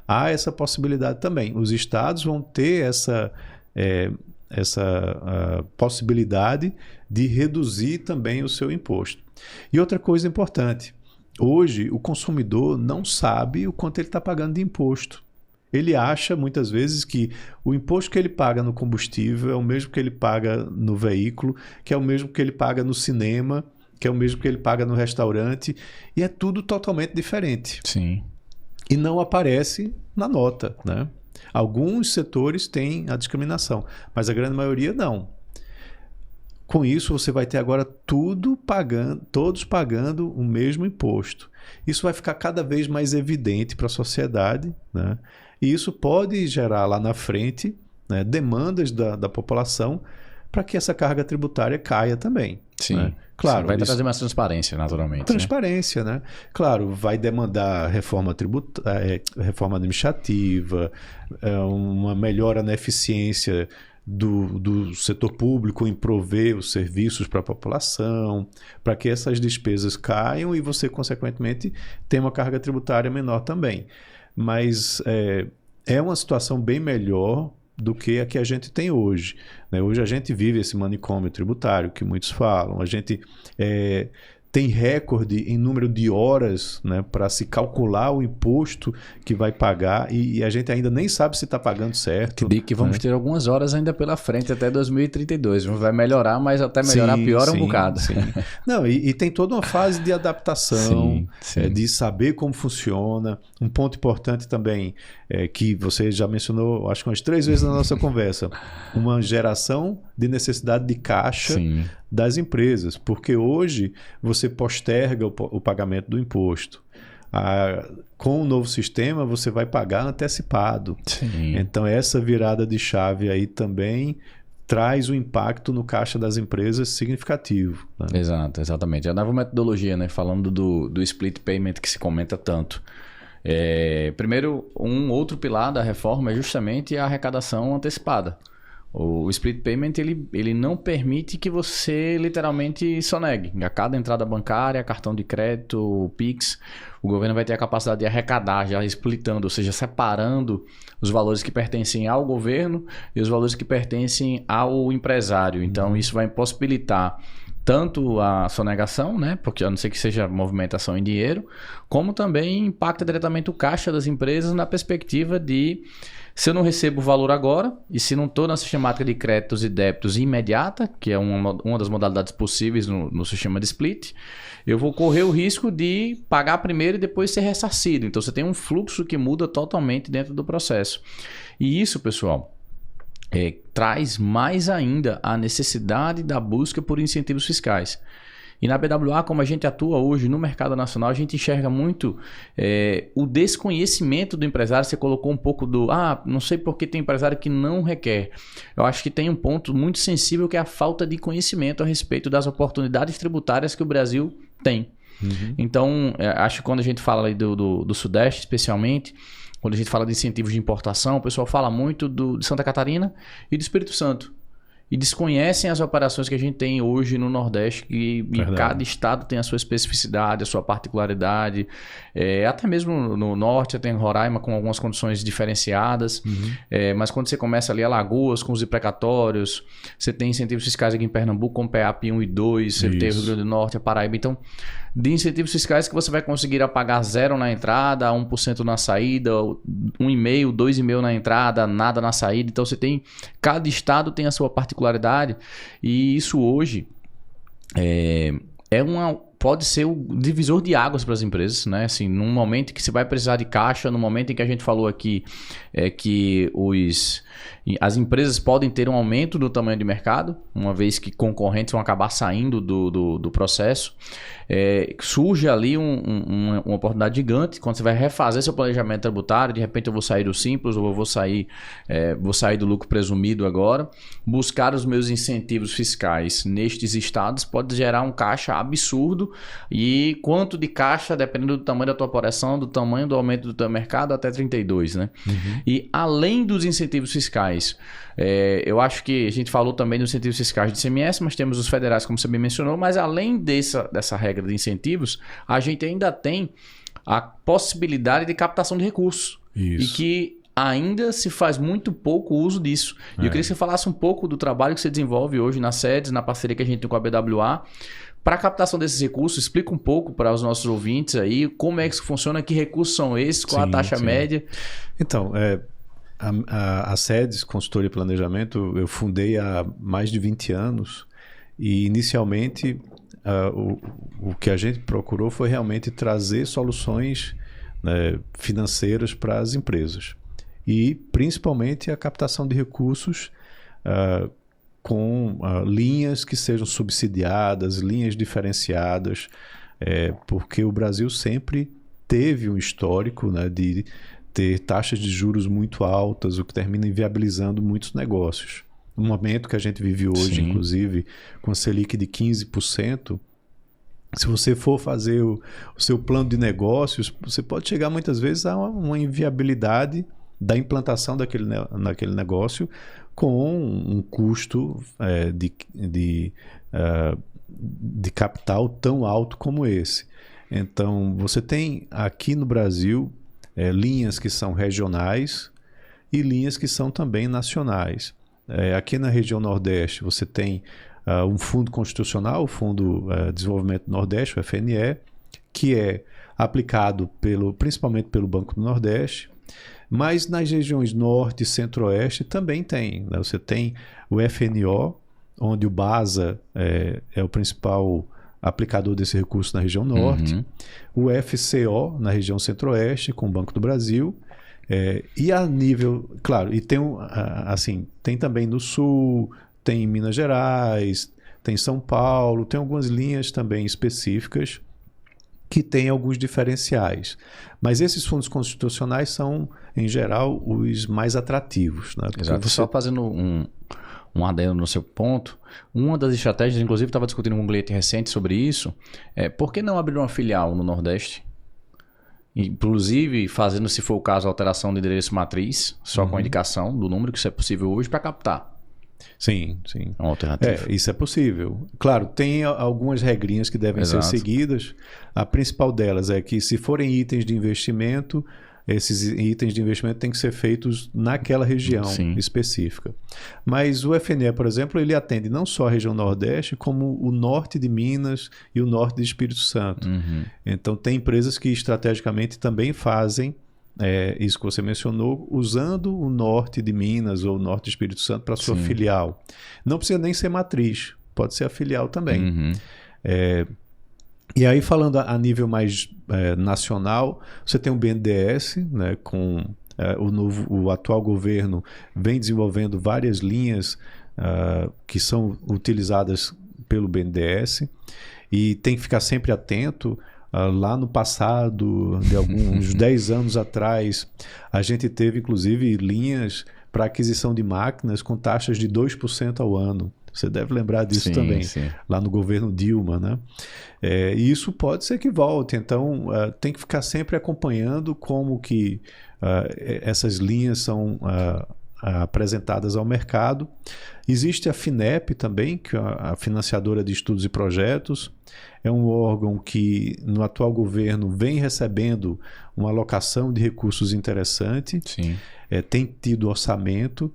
Há essa possibilidade também. Os estados vão ter essa possibilidade de reduzir também o seu imposto. E outra coisa importante, hoje o consumidor não sabe o quanto ele está pagando de imposto. Ele acha muitas vezes que o imposto que ele paga no combustível é o mesmo que ele paga no veículo, que é o mesmo que ele paga no cinema, que é o mesmo que ele paga no restaurante, e é tudo totalmente diferente. Sim. E não aparece na nota, né? Alguns setores têm a discriminação, mas a grande maioria não. Com isso, você vai ter agora todos pagando o mesmo imposto. Isso vai ficar cada vez mais evidente para a sociedade, né? E isso pode gerar lá na frente, né, demandas da população para que essa carga tributária caia também. Sim. Né? Claro, vai trazer mais transparência, naturalmente. Transparência, né? Claro, vai demandar reforma administrativa, uma melhora na eficiência do setor público em prover os serviços para a população, para que essas despesas caiam e você, consequentemente, tenha uma carga tributária menor também. Mas é uma situação bem melhor do que a que a gente tem hoje. Né? Hoje a gente vive esse manicômio tributário que muitos falam. A gente tem recorde em número de horas, né, para se calcular o imposto que vai pagar e a gente ainda nem sabe se está pagando certo. Que vamos ter algumas horas ainda pela frente até 2032. Vai melhorar, mas até melhorar piora um bocado. Sim. Não, e tem toda uma fase de adaptação, de saber como funciona. Um ponto importante também, que você já mencionou, acho que umas 3 vezes na nossa conversa, uma geração de necessidade de caixa das empresas, porque hoje você posterga o pagamento do imposto. Com o novo sistema, você vai pagar antecipado. Então, essa virada de chave aí também traz um impacto no caixa das empresas significativo. Né? Exato, exatamente. É a nova metodologia, né? Falando do split payment que se comenta tanto. Primeiro, um outro pilar da reforma é justamente a arrecadação antecipada. O split payment ele não permite que você literalmente sonegue. A cada entrada bancária, cartão de crédito, Pix, o governo vai ter a capacidade de arrecadar, já splitando, ou seja, separando os valores que pertencem ao governo e os valores que pertencem ao empresário. Então, isso vai possibilitar tanto a sonegação, né? Porque a não ser que seja movimentação em dinheiro, como também impacta diretamente o caixa das empresas na perspectiva de, se eu não recebo o valor agora, e se não estou na sistemática de créditos e débitos imediata, que é uma das modalidades possíveis no sistema de split, eu vou correr o risco de pagar primeiro e depois ser ressarcido. Então você tem um fluxo que muda totalmente dentro do processo. E isso, pessoal, traz mais ainda a necessidade da busca por incentivos fiscais. E na BWA, como a gente atua hoje no mercado nacional, a gente enxerga muito o desconhecimento do empresário. Você colocou um pouco não sei por que tem empresário que não requer. Eu acho que tem um ponto muito sensível que é a falta de conhecimento a respeito das oportunidades tributárias que o Brasil tem. Uhum. Então, acho que quando a gente fala aí do Sudeste, especialmente, quando a gente fala de incentivos de importação, o pessoal fala muito de Santa Catarina e do Espírito Santo. E desconhecem as operações que a gente tem hoje no Nordeste, que em cada estado tem a sua especificidade, a sua particularidade. Até mesmo no Norte, tem Roraima com algumas condições diferenciadas. Uhum. Mas quando você começa ali Alagoas, com os imprecatórios, você tem incentivos fiscais aqui em Pernambuco, com o PEAP 1 e 2, você tem o Rio Grande do Norte, a Paraíba. Então, de incentivos fiscais que você vai conseguir pagar 0 na entrada, 1% na saída, 1,5%, 2,5% na entrada, nada na saída. Então, cada estado tem a sua particularidade, e isso hoje pode ser o divisor de águas para as empresas, né? Assim, num momento em que você vai precisar de caixa, no momento em que a gente falou aqui que as empresas podem ter um aumento do tamanho de mercado, uma vez que concorrentes vão acabar saindo do processo. Surge ali uma oportunidade gigante quando você vai refazer seu planejamento tributário. De repente eu vou sair do Simples, ou eu vou sair do lucro presumido agora. Buscar os meus incentivos fiscais nestes estados pode gerar um caixa absurdo, e quanto de caixa, dependendo do tamanho da tua operação, do tamanho do aumento do teu mercado, até 32, né? Uhum. E além dos incentivos fiscais, eu acho que a gente falou também dos incentivos fiscais de ICMS, mas temos os federais, como você bem mencionou, mas além dessa regra de incentivos, a gente ainda tem a possibilidade de captação de recursos. Isso. E que ainda se faz muito pouco uso disso. E eu queria que você falasse um pouco do trabalho que você desenvolve hoje nas sedes, na parceria que a gente tem com a BWA, para a captação desses recursos. Explica um pouco para os nossos ouvintes aí como é que isso funciona, que recursos são esses, qual a taxa média. Então, a SEDES, Consultoria e Planejamento, eu fundei há mais de 20 anos, e inicialmente o que a gente procurou foi realmente trazer soluções, né, financeiras para as empresas, e principalmente a captação de recursos com linhas que sejam subsidiadas, linhas diferenciadas, porque o Brasil sempre teve um histórico, né, de ter taxas de juros muito altas, o que termina inviabilizando muitos negócios. No momento que a gente vive hoje, sim, inclusive, com a Selic de 15%, se você for fazer o seu plano de negócios, você pode chegar muitas vezes a uma inviabilidade da implantação daquele negócio, com um custo de capital tão alto como esse. Então, você tem aqui no Brasil linhas que são regionais e linhas que são também nacionais. Aqui na região Nordeste, você tem um fundo constitucional, o Fundo de Desenvolvimento do Nordeste, o FNE, que é aplicado principalmente pelo Banco do Nordeste. Mas nas regiões Norte e Centro-Oeste também tem, né? Você tem o FNO, onde o BASA é o principal aplicador desse recurso na região Norte. Uhum. O FCO, na região Centro-Oeste, com o Banco do Brasil. E a nível... Claro, e tem também no Sul, tem em Minas Gerais, tem em São Paulo, tem algumas linhas também específicas que têm alguns diferenciais. Mas esses fundos constitucionais são, em geral, os mais atrativos, né? Exato. Só fazendo um adendo no seu ponto. Uma das estratégias, inclusive estava discutindo com um cliente recente sobre isso, por que não abrir uma filial no Nordeste? Inclusive fazendo, se for o caso, alteração de endereço matriz, só com a indicação do número, que isso é possível hoje, para captar. Sim, sim. É uma alternativa. Isso é possível. Claro, tem algumas regrinhas que devem ser seguidas. A principal delas é que, se forem itens de investimento, esses itens de investimento têm que ser feitos naquela região específica. Mas o FNE, por exemplo, ele atende não só a região Nordeste, como o norte de Minas e o norte de Espírito Santo. Então, tem empresas que estrategicamente também fazem isso que você mencionou, usando o norte de Minas ou o norte de Espírito Santo para sua filial. Não precisa nem ser matriz, pode ser a filial também. E aí, falando a nível mais nacional, você tem o BNDES, né, com o atual governo vem desenvolvendo várias linhas que são utilizadas pelo BNDES, e tem que ficar sempre atento. Lá no passado, de uns 10 anos atrás, a gente teve inclusive linhas para aquisição de máquinas com taxas de 2% ao ano. Você deve lembrar disso também, lá no governo Dilma, né? E isso pode ser que volte. Então, tem que ficar sempre acompanhando como que essas linhas são apresentadas ao mercado. Existe a FINEP também, que é a financiadora de estudos e projetos. É um órgão que, no atual governo, vem recebendo uma alocação de recursos interessante, tem tido orçamento,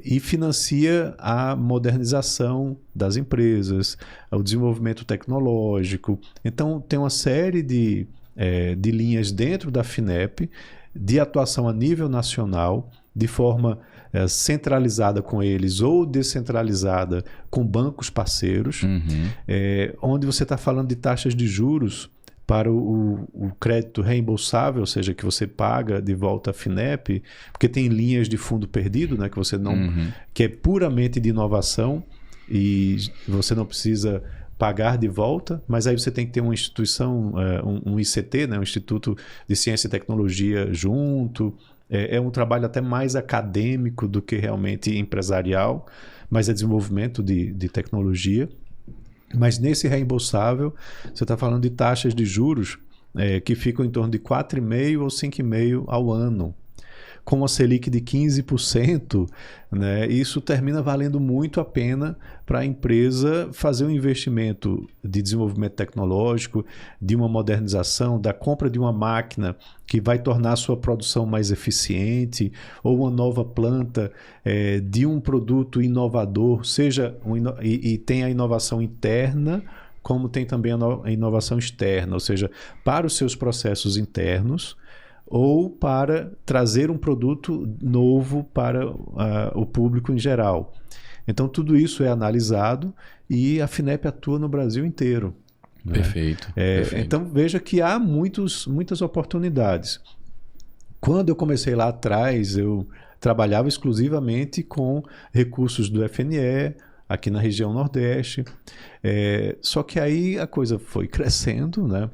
e financia a modernização das empresas, o desenvolvimento tecnológico. Então, tem uma série de linhas dentro da FINEP, de atuação a nível nacional, de forma centralizada com eles ou descentralizada com bancos parceiros, onde você está falando de taxas de juros para o crédito reembolsável, ou seja, que você paga de volta à FINEP, porque tem linhas de fundo perdido, né, que você não, que é puramente de inovação e você não precisa pagar de volta, mas aí você tem que ter uma instituição, um ICT, né, um Instituto de Ciência e Tecnologia junto. É um trabalho até mais acadêmico do que realmente empresarial, mas é desenvolvimento de tecnologia. Mas nesse reembolsável, você está falando de taxas de juros que ficam em torno de 4,5% ou 5,5% ao ano. Com uma Selic de 15%, né, isso termina valendo muito a pena para a empresa fazer um investimento de desenvolvimento tecnológico, de uma modernização, da compra de uma máquina que vai tornar a sua produção mais eficiente, ou uma nova planta de um produto inovador, e tem a inovação interna, como tem também a inovação externa, ou seja, para os seus processos internos, ou para trazer um produto novo para o público em geral. Então, tudo isso é analisado e a FINEP atua no Brasil inteiro. Perfeito. Perfeito. Então, veja que há muitas oportunidades. Quando eu comecei lá atrás, eu trabalhava exclusivamente com recursos do FNE, aqui na região Nordeste. Só que aí a coisa foi crescendo, né?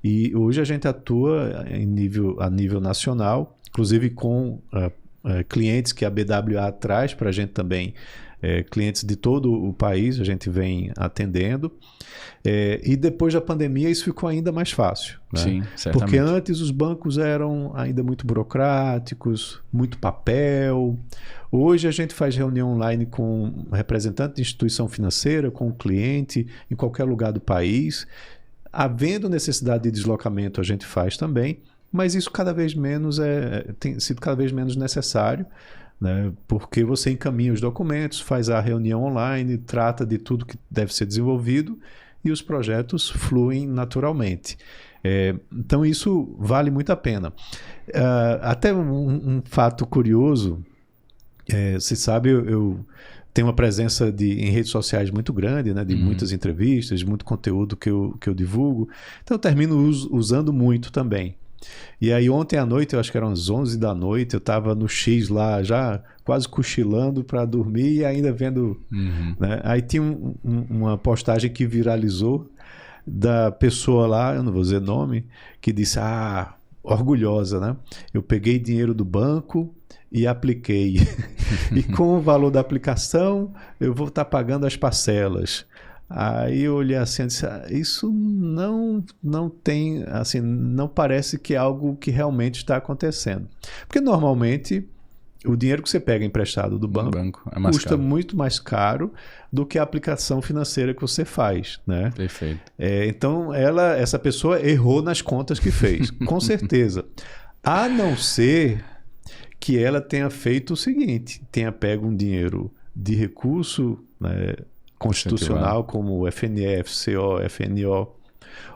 E hoje a gente atua a nível nacional, inclusive com clientes que a BWA traz para a gente também, clientes de todo o país, a gente vem atendendo. E depois da pandemia isso ficou ainda mais fácil, né? Sim, certamente. Porque antes os bancos eram ainda muito burocráticos, muito papel. Hoje a gente faz reunião online com um representante de instituição financeira, com o cliente, em qualquer lugar do país. Havendo necessidade de deslocamento, a gente faz também, mas isso cada vez menos tem sido cada vez menos necessário, né? Porque você encaminha os documentos, faz a reunião online, trata de tudo que deve ser desenvolvido e os projetos fluem naturalmente. Então isso vale muito a pena. Até um fato curioso, você sabe, eu tenho uma presença em redes sociais muito grande, né, de muitas entrevistas, de muito conteúdo que eu divulgo, então eu termino usando muito também. E aí ontem à noite, eu acho que eram as 11 da noite, eu estava no X lá, já quase cochilando para dormir e ainda vendo, né? Aí tinha uma postagem que viralizou da pessoa lá, eu não vou dizer nome, que disse, orgulhosa, né? Eu peguei dinheiro do banco e apliquei. E com o valor da aplicação, eu vou estar pagando as parcelas. Aí eu olhei assim e disse, isso não tem, assim, não parece que é algo que realmente está acontecendo. Porque normalmente o dinheiro que você pega emprestado do banco é mais custa caro. muito mais caro do que a aplicação financeira que você faz, né? Perfeito. Então essa pessoa errou nas contas que fez, com certeza. A não ser que ela tenha feito o seguinte, tenha pego um dinheiro de recurso, né, constitucional, como o FNE, FCO, FNO,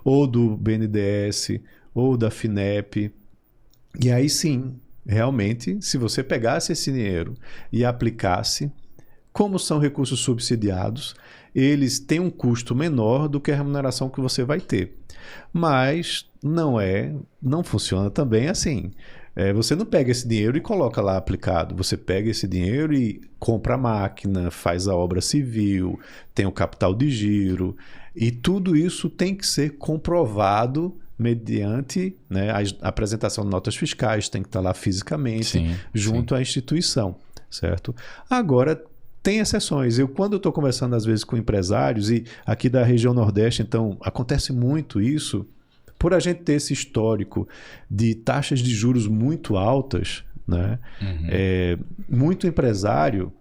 ou do BNDES, ou da FINEP. E aí sim, realmente, se você pegasse esse dinheiro e aplicasse, como são recursos subsidiados, eles têm um custo menor do que a remuneração que você vai ter. Mas não funciona também assim. Você não pega esse dinheiro e coloca lá aplicado. Você pega esse dinheiro e compra a máquina, faz a obra civil, tem o capital de giro. E tudo isso tem que ser comprovado mediante, né, a apresentação de notas fiscais, tem que estar lá fisicamente, junto à instituição, certo? Agora, tem exceções. Quando eu estou conversando às vezes com empresários, e aqui da região Nordeste, então, acontece muito isso, por a gente ter esse histórico de taxas de juros muito altas, né? Muito empresário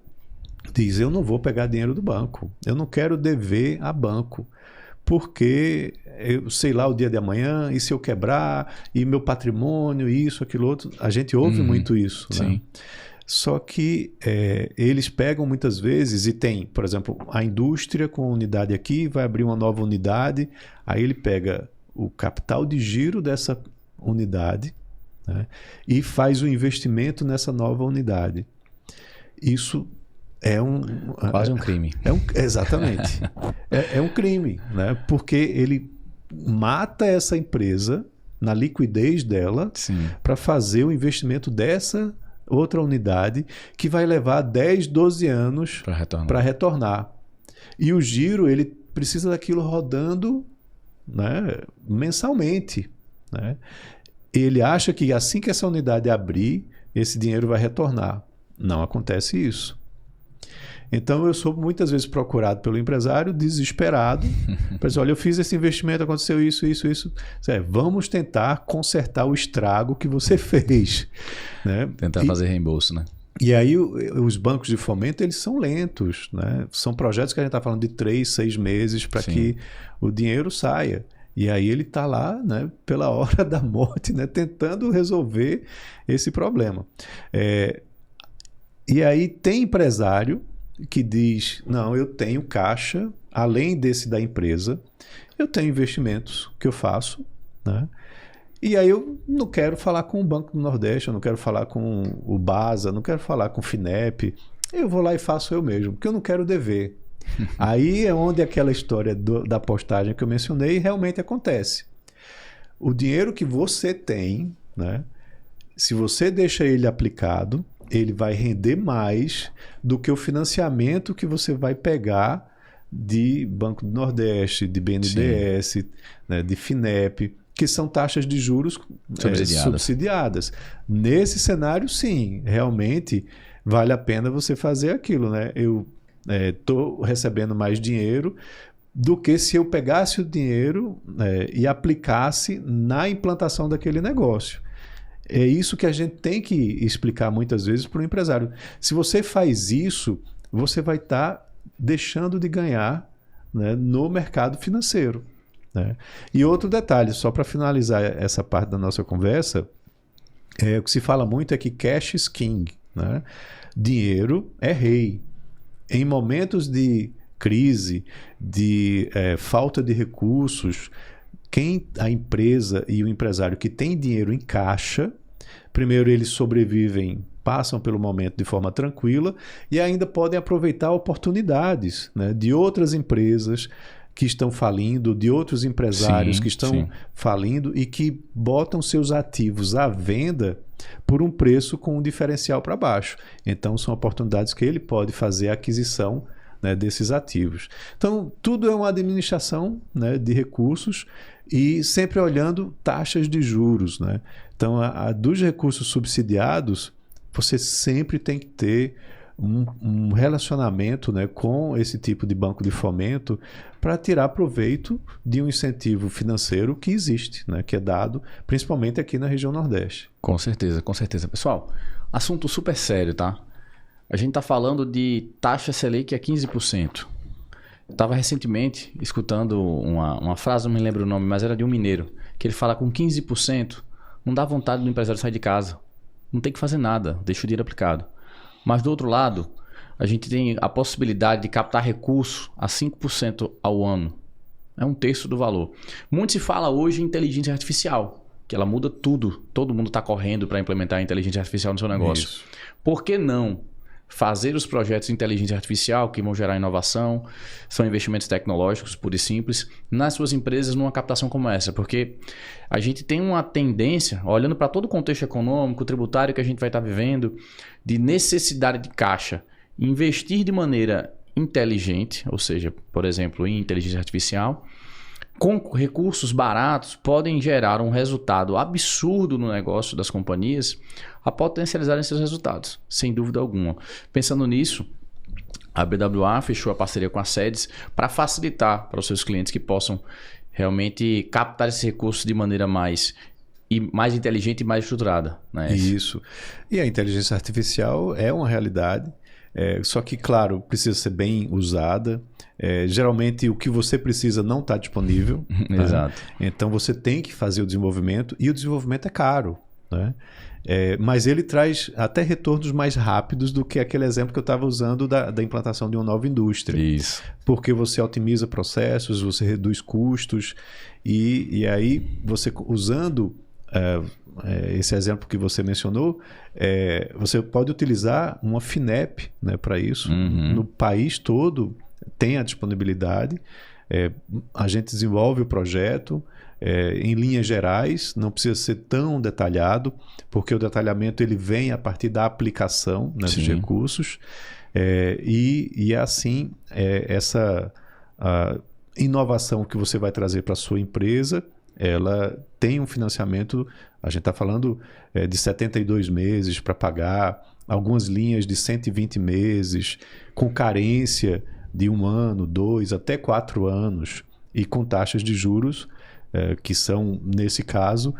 diz, eu não vou pegar dinheiro do banco, eu não quero dever a banco, porque eu sei lá o dia de amanhã, e se eu quebrar, e meu patrimônio, isso, aquilo outro. A gente ouve muito isso, né? Só que eles pegam muitas vezes e tem, por exemplo, a indústria com unidade aqui, vai abrir uma nova unidade, aí ele pega o capital de giro dessa unidade, né, e faz o investimento nessa nova unidade. Isso é quase um crime. Exatamente. É um crime, né? Porque ele mata essa empresa na liquidez dela para fazer o investimento dessa outra unidade que vai levar 10, 12 anos para retornar. E o giro, ele precisa daquilo rodando, né, mensalmente, né? Ele acha que assim que essa unidade abrir, esse dinheiro vai retornar. Não acontece isso. Então eu sou muitas vezes procurado pelo empresário desesperado, para dizer, olha, eu fiz esse investimento, aconteceu isso. Vamos tentar consertar o estrago que você fez, né? Tentar fazer reembolso, né? E aí os bancos de fomento, eles são lentos, né? São projetos que a gente está falando de 3, 6 meses para que o dinheiro saia. E aí ele está lá, né, pela hora da morte, né, tentando resolver esse problema. E aí tem empresário que diz, não, eu tenho caixa, além desse da empresa, eu tenho investimentos que eu faço, né? E aí eu não quero falar com o Banco do Nordeste, eu não quero falar com o BASA, não quero falar com o FINEP, eu vou lá e faço eu mesmo, porque eu não quero dever. Aí é onde aquela história da postagem que eu mencionei realmente acontece. O dinheiro que você tem, né, se você deixa ele aplicado, ele vai render mais do que o financiamento que você vai pegar de Banco do Nordeste, de BNDES, né, de FINEP, que são taxas de juros subsidiadas. Nesse cenário, sim, realmente vale a pena você fazer aquilo, né? Eu estou recebendo mais dinheiro do que se eu pegasse o dinheiro e aplicasse na implantação daquele negócio. É isso que a gente tem que explicar muitas vezes para o empresário. Se você faz isso, você vai estar deixando de ganhar, né, no mercado financeiro, né? E outro detalhe, só para finalizar essa parte da nossa conversa, o que se fala muito é que cash is king, né? Dinheiro é rei. Em momentos de crise, de falta de recursos, a empresa e o empresário que tem dinheiro em caixa, primeiro eles sobrevivem, passam pelo momento de forma tranquila e ainda podem aproveitar oportunidades, né, de outras empresas que estão falindo, de outros empresários que estão falindo e que botam seus ativos à venda por um preço com um diferencial para baixo. Então são oportunidades que ele pode fazer a aquisição, né, desses ativos. Então tudo é uma administração, né, de recursos e sempre olhando taxas de juros, né? Então, dos recursos subsidiados, você sempre tem que ter um relacionamento, né, com esse tipo de banco de fomento para tirar proveito de um incentivo financeiro que existe, né, que é dado principalmente aqui na região Nordeste. Com certeza, com certeza. Pessoal, assunto super sério, tá? A gente está falando de taxa Selic a 15%. Eu estava recentemente escutando uma frase, não me lembro o nome, mas era de um mineiro, que ele fala com 15%, não dá vontade do empresário sair de casa. Não tem que fazer nada, deixa o dinheiro aplicado. Mas do outro lado, a gente tem a possibilidade de captar recursos a 5% ao ano. É um terço do valor. Muito se fala hoje em inteligência artificial, que ela muda tudo. Todo mundo está correndo para implementar a inteligência artificial no seu negócio. Isso. Por que não fazer os projetos de inteligência artificial que vão gerar inovação, são investimentos tecnológicos, pura e simples, nas suas empresas numa captação como essa? Porque a gente tem uma tendência, olhando para todo o contexto econômico, tributário que a gente vai estar vivendo, de necessidade de caixa, investir de maneira inteligente, ou seja, por exemplo, em inteligência artificial, com recursos baratos, podem gerar um resultado absurdo no negócio das companhias a potencializarem esses resultados, sem dúvida alguma. Pensando nisso, a BWA fechou a parceria com a SEDES para facilitar para os seus clientes que possam realmente captar esses recursos de maneira mais inteligente e mais estruturada, né? Isso. E a inteligência artificial é uma realidade, só que, claro, precisa ser bem usada. Geralmente o que você precisa não está disponível. Exato. Né? Então você tem que fazer o desenvolvimento e o desenvolvimento é caro, né? Mas ele traz até retornos mais rápidos do que aquele exemplo que eu estava usando da implantação de uma nova indústria. Isso. Porque você otimiza processos, você reduz custos e aí você usando esse exemplo que você mencionou, você pode utilizar uma FINEP, né, para isso. Uhum. No país todo tem a disponibilidade, a gente desenvolve o projeto em linhas gerais, não precisa ser tão detalhado, porque o detalhamento ele vem a partir da aplicação, né, dos recursos, e assim essa inovação que você vai trazer para a sua empresa, ela tem um financiamento, a gente está falando de 72 meses para pagar, algumas linhas de 120 meses, com carência de 1 ano, 2, até 4 anos, e com taxas de juros que são, nesse caso,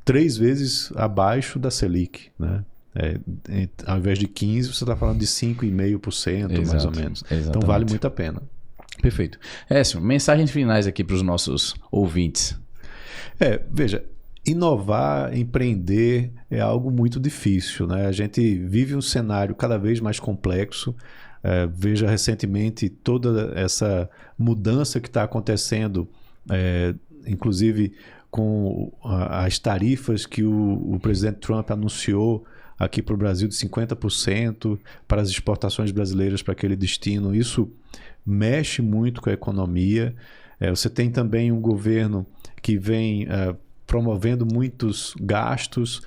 3 vezes abaixo da Selic, né? Ao invés de 15%, você está falando de 5,5%, mais ou menos. Exatamente. Então vale muito a pena. Perfeito. Écio, mensagens finais aqui para os nossos ouvintes. Veja, inovar, empreender é algo muito difícil, né? A gente vive um cenário cada vez mais complexo. Veja recentemente toda essa mudança que está acontecendo, inclusive com as tarifas que o presidente Trump anunciou aqui para o Brasil de 50% para as exportações brasileiras para aquele destino. Isso mexe muito com a economia. Você tem também um governo que vem promovendo muitos gastos,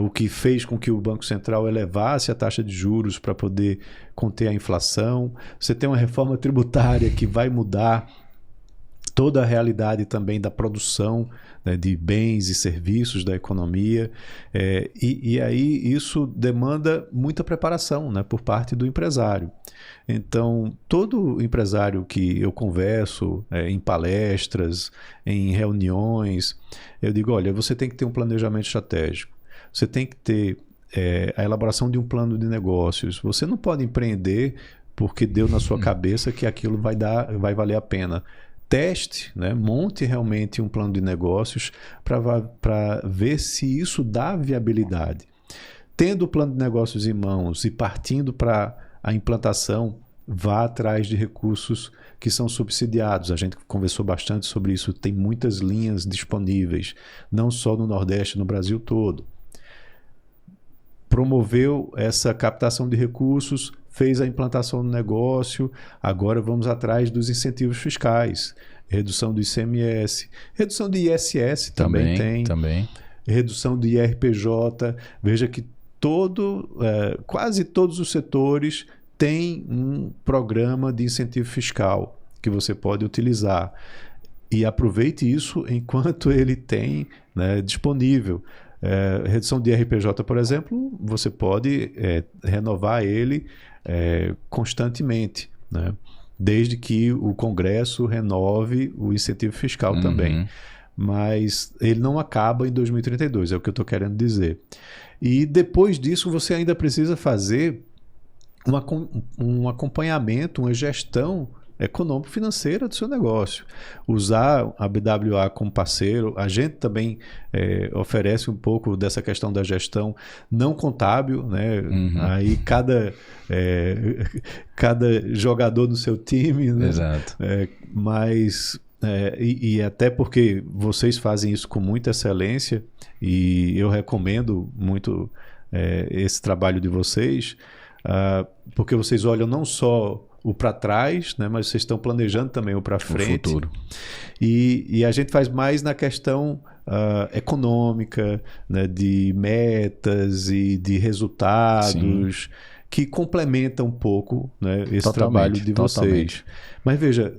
o que fez com que o Banco Central elevasse a taxa de juros para poder conter a inflação. Você tem uma reforma tributária que vai mudar toda a realidade também da produção, né, de bens e serviços da economia, e aí isso demanda muita preparação, né, por parte do empresário. Então, todo empresário que eu converso em palestras, em reuniões, eu digo, olha, você tem que ter um planejamento estratégico, você tem que ter a elaboração de um plano de negócios, você não pode empreender porque deu na sua cabeça que aquilo vai valer a pena. Teste, né? Monte realmente um plano de negócios para ver se isso dá viabilidade. Tendo o plano de negócios em mãos e partindo para a implantação, vá atrás de recursos que são subsidiados. A gente conversou bastante sobre isso, tem muitas linhas disponíveis, não só no Nordeste, no Brasil todo. Promoveu essa captação de recursos, fez a implantação do negócio, agora vamos atrás dos incentivos fiscais, redução do ICMS, redução do ISS também tem, redução do IRPJ. Veja que quase todos os setores têm um programa de incentivo fiscal que você pode utilizar. e aproveite isso enquanto ele tem, né, disponível. Redução de RPJ, por exemplo, você pode renovar ele constantemente, né? Desde que o Congresso renove o incentivo fiscal também. Mas ele não acaba em 2032, é o que eu estou querendo dizer. E depois disso você ainda precisa fazer um acompanhamento, uma gestão econômico-financeira do seu negócio. Usar a BWA como parceiro. A gente também oferece um pouco dessa questão da gestão não contábil, né? Aí cada jogador do seu time, né? Exato. Mas e até porque vocês fazem isso com muita excelência e eu recomendo muito esse trabalho de vocês, porque vocês olham não só o para trás, né, mas vocês estão planejando também o para frente. O futuro. E a gente faz mais na questão econômica, né, de metas e de resultados, que complementa um pouco, né, esse trabalho de vocês. Mas veja,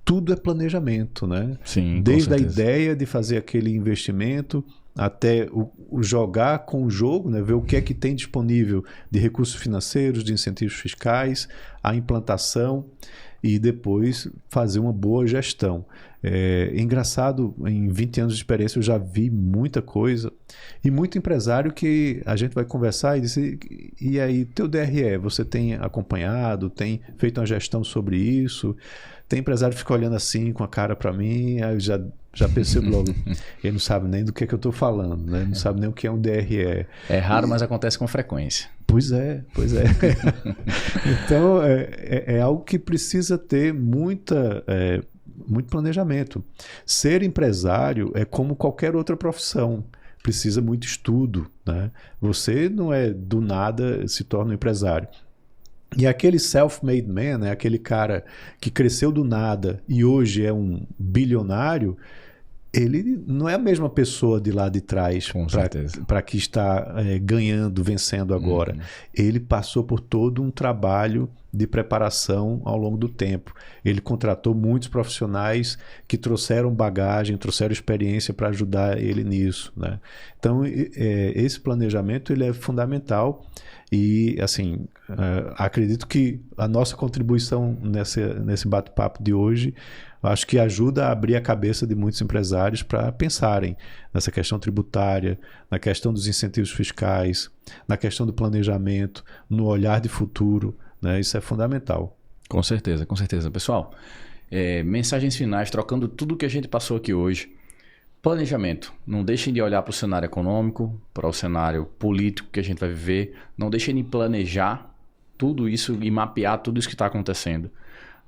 tudo é planejamento, né? Sim, desde a ideia de fazer aquele investimento até o jogar com o jogo, né? Ver o que é que tem disponível de recursos financeiros, de incentivos fiscais, a implantação e depois fazer uma boa gestão. Engraçado, em 20 anos de experiência eu já vi muita coisa e muito empresário que a gente vai conversar e dizer, e aí, teu DRE, você tem acompanhado, tem feito uma gestão sobre isso? Tem empresário que fica olhando assim com a cara para mim, aí eu já percebo logo, ele não sabe nem do que eu estou falando, né? Não sabe nem o que é um DRE. É raro, mas acontece com frequência. Pois é. Então, é algo que precisa ter muito planejamento. Ser empresário é como qualquer outra profissão. Precisa muito estudo, né? Você não é do nada se torna um empresário. E aquele self-made man, né, aquele cara que cresceu do nada e hoje é um bilionário, ele não é a mesma pessoa de lá de trás para que está ganhando, vencendo agora. Ele passou por todo um trabalho de preparação ao longo do tempo. Ele contratou muitos profissionais que trouxeram bagagem, trouxeram experiência para ajudar ele nisso, né? Então, esse planejamento ele é fundamental e, assim, acredito que a nossa contribuição nesse bate-papo de hoje, acho que ajuda a abrir a cabeça de muitos empresários para pensarem nessa questão tributária, na questão dos incentivos fiscais, na questão do planejamento, no olhar de futuro, né? Isso é fundamental. Com certeza, com certeza. Pessoal, mensagens finais, trocando tudo que a gente passou aqui hoje. Planejamento. Não deixem de olhar para o cenário econômico, para o cenário político que a gente vai viver. Não deixem de planejar tudo isso e mapear tudo isso que está acontecendo.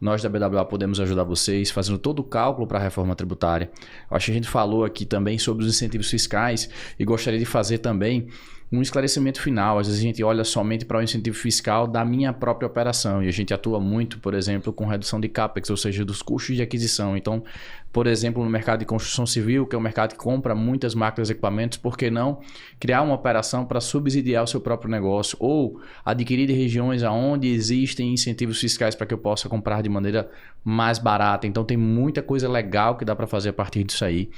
Nós da BWA podemos ajudar vocês fazendo todo o cálculo para a reforma tributária. Eu acho que a gente falou aqui também sobre os incentivos fiscais e gostaria de fazer também um esclarecimento final. Às vezes a gente olha somente para o incentivo fiscal da minha própria operação e a gente atua muito, por exemplo, com redução de CAPEX, ou seja, dos custos de aquisição. Então, por exemplo, no mercado de construção civil, que é um mercado que compra muitas máquinas e equipamentos, por que não criar uma operação para subsidiar o seu próprio negócio ou adquirir de regiões onde existem incentivos fiscais para que eu possa comprar de maneira mais barata. Então, tem muita coisa legal que dá para fazer a partir disso aí.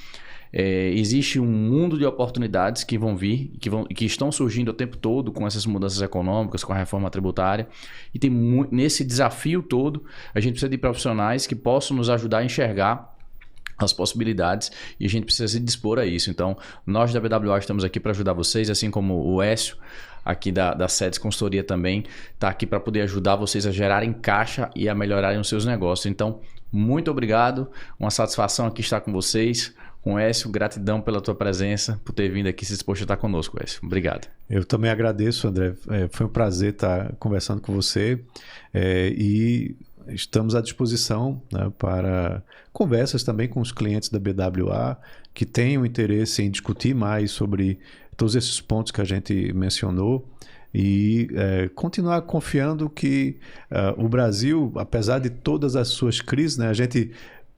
Existe um mundo de oportunidades que vão vir, que estão surgindo o tempo todo com essas mudanças econômicas, com a reforma tributária. E tem nesse desafio todo, a gente precisa de profissionais que possam nos ajudar a enxergar as possibilidades e a gente precisa se dispor a isso. Então, nós da BWA estamos aqui para ajudar vocês, assim como o Écio, aqui da SEDES Consultoria também, está aqui para poder ajudar vocês a gerarem caixa e a melhorarem os seus negócios. Então, muito obrigado, uma satisfação aqui estar com vocês. Com Écio, gratidão pela tua presença, por ter vindo aqui se disposto a estar conosco, Écio. Obrigado. Eu também agradeço, André. Foi um prazer estar conversando com você e estamos à disposição, né, para conversas também com os clientes da BWA que tenham interesse em discutir mais sobre todos esses pontos que a gente mencionou e continuar confiando que o Brasil, apesar de todas as suas crises, né, a gente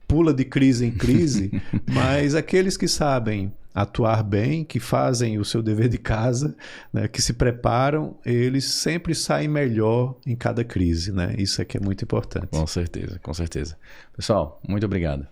pula de crise em crise, mas aqueles que sabem atuar bem, que fazem o seu dever de casa, né, que se preparam, eles sempre saem melhor em cada crise, né? Isso aqui é muito importante. Com certeza, com certeza. Pessoal, muito obrigado.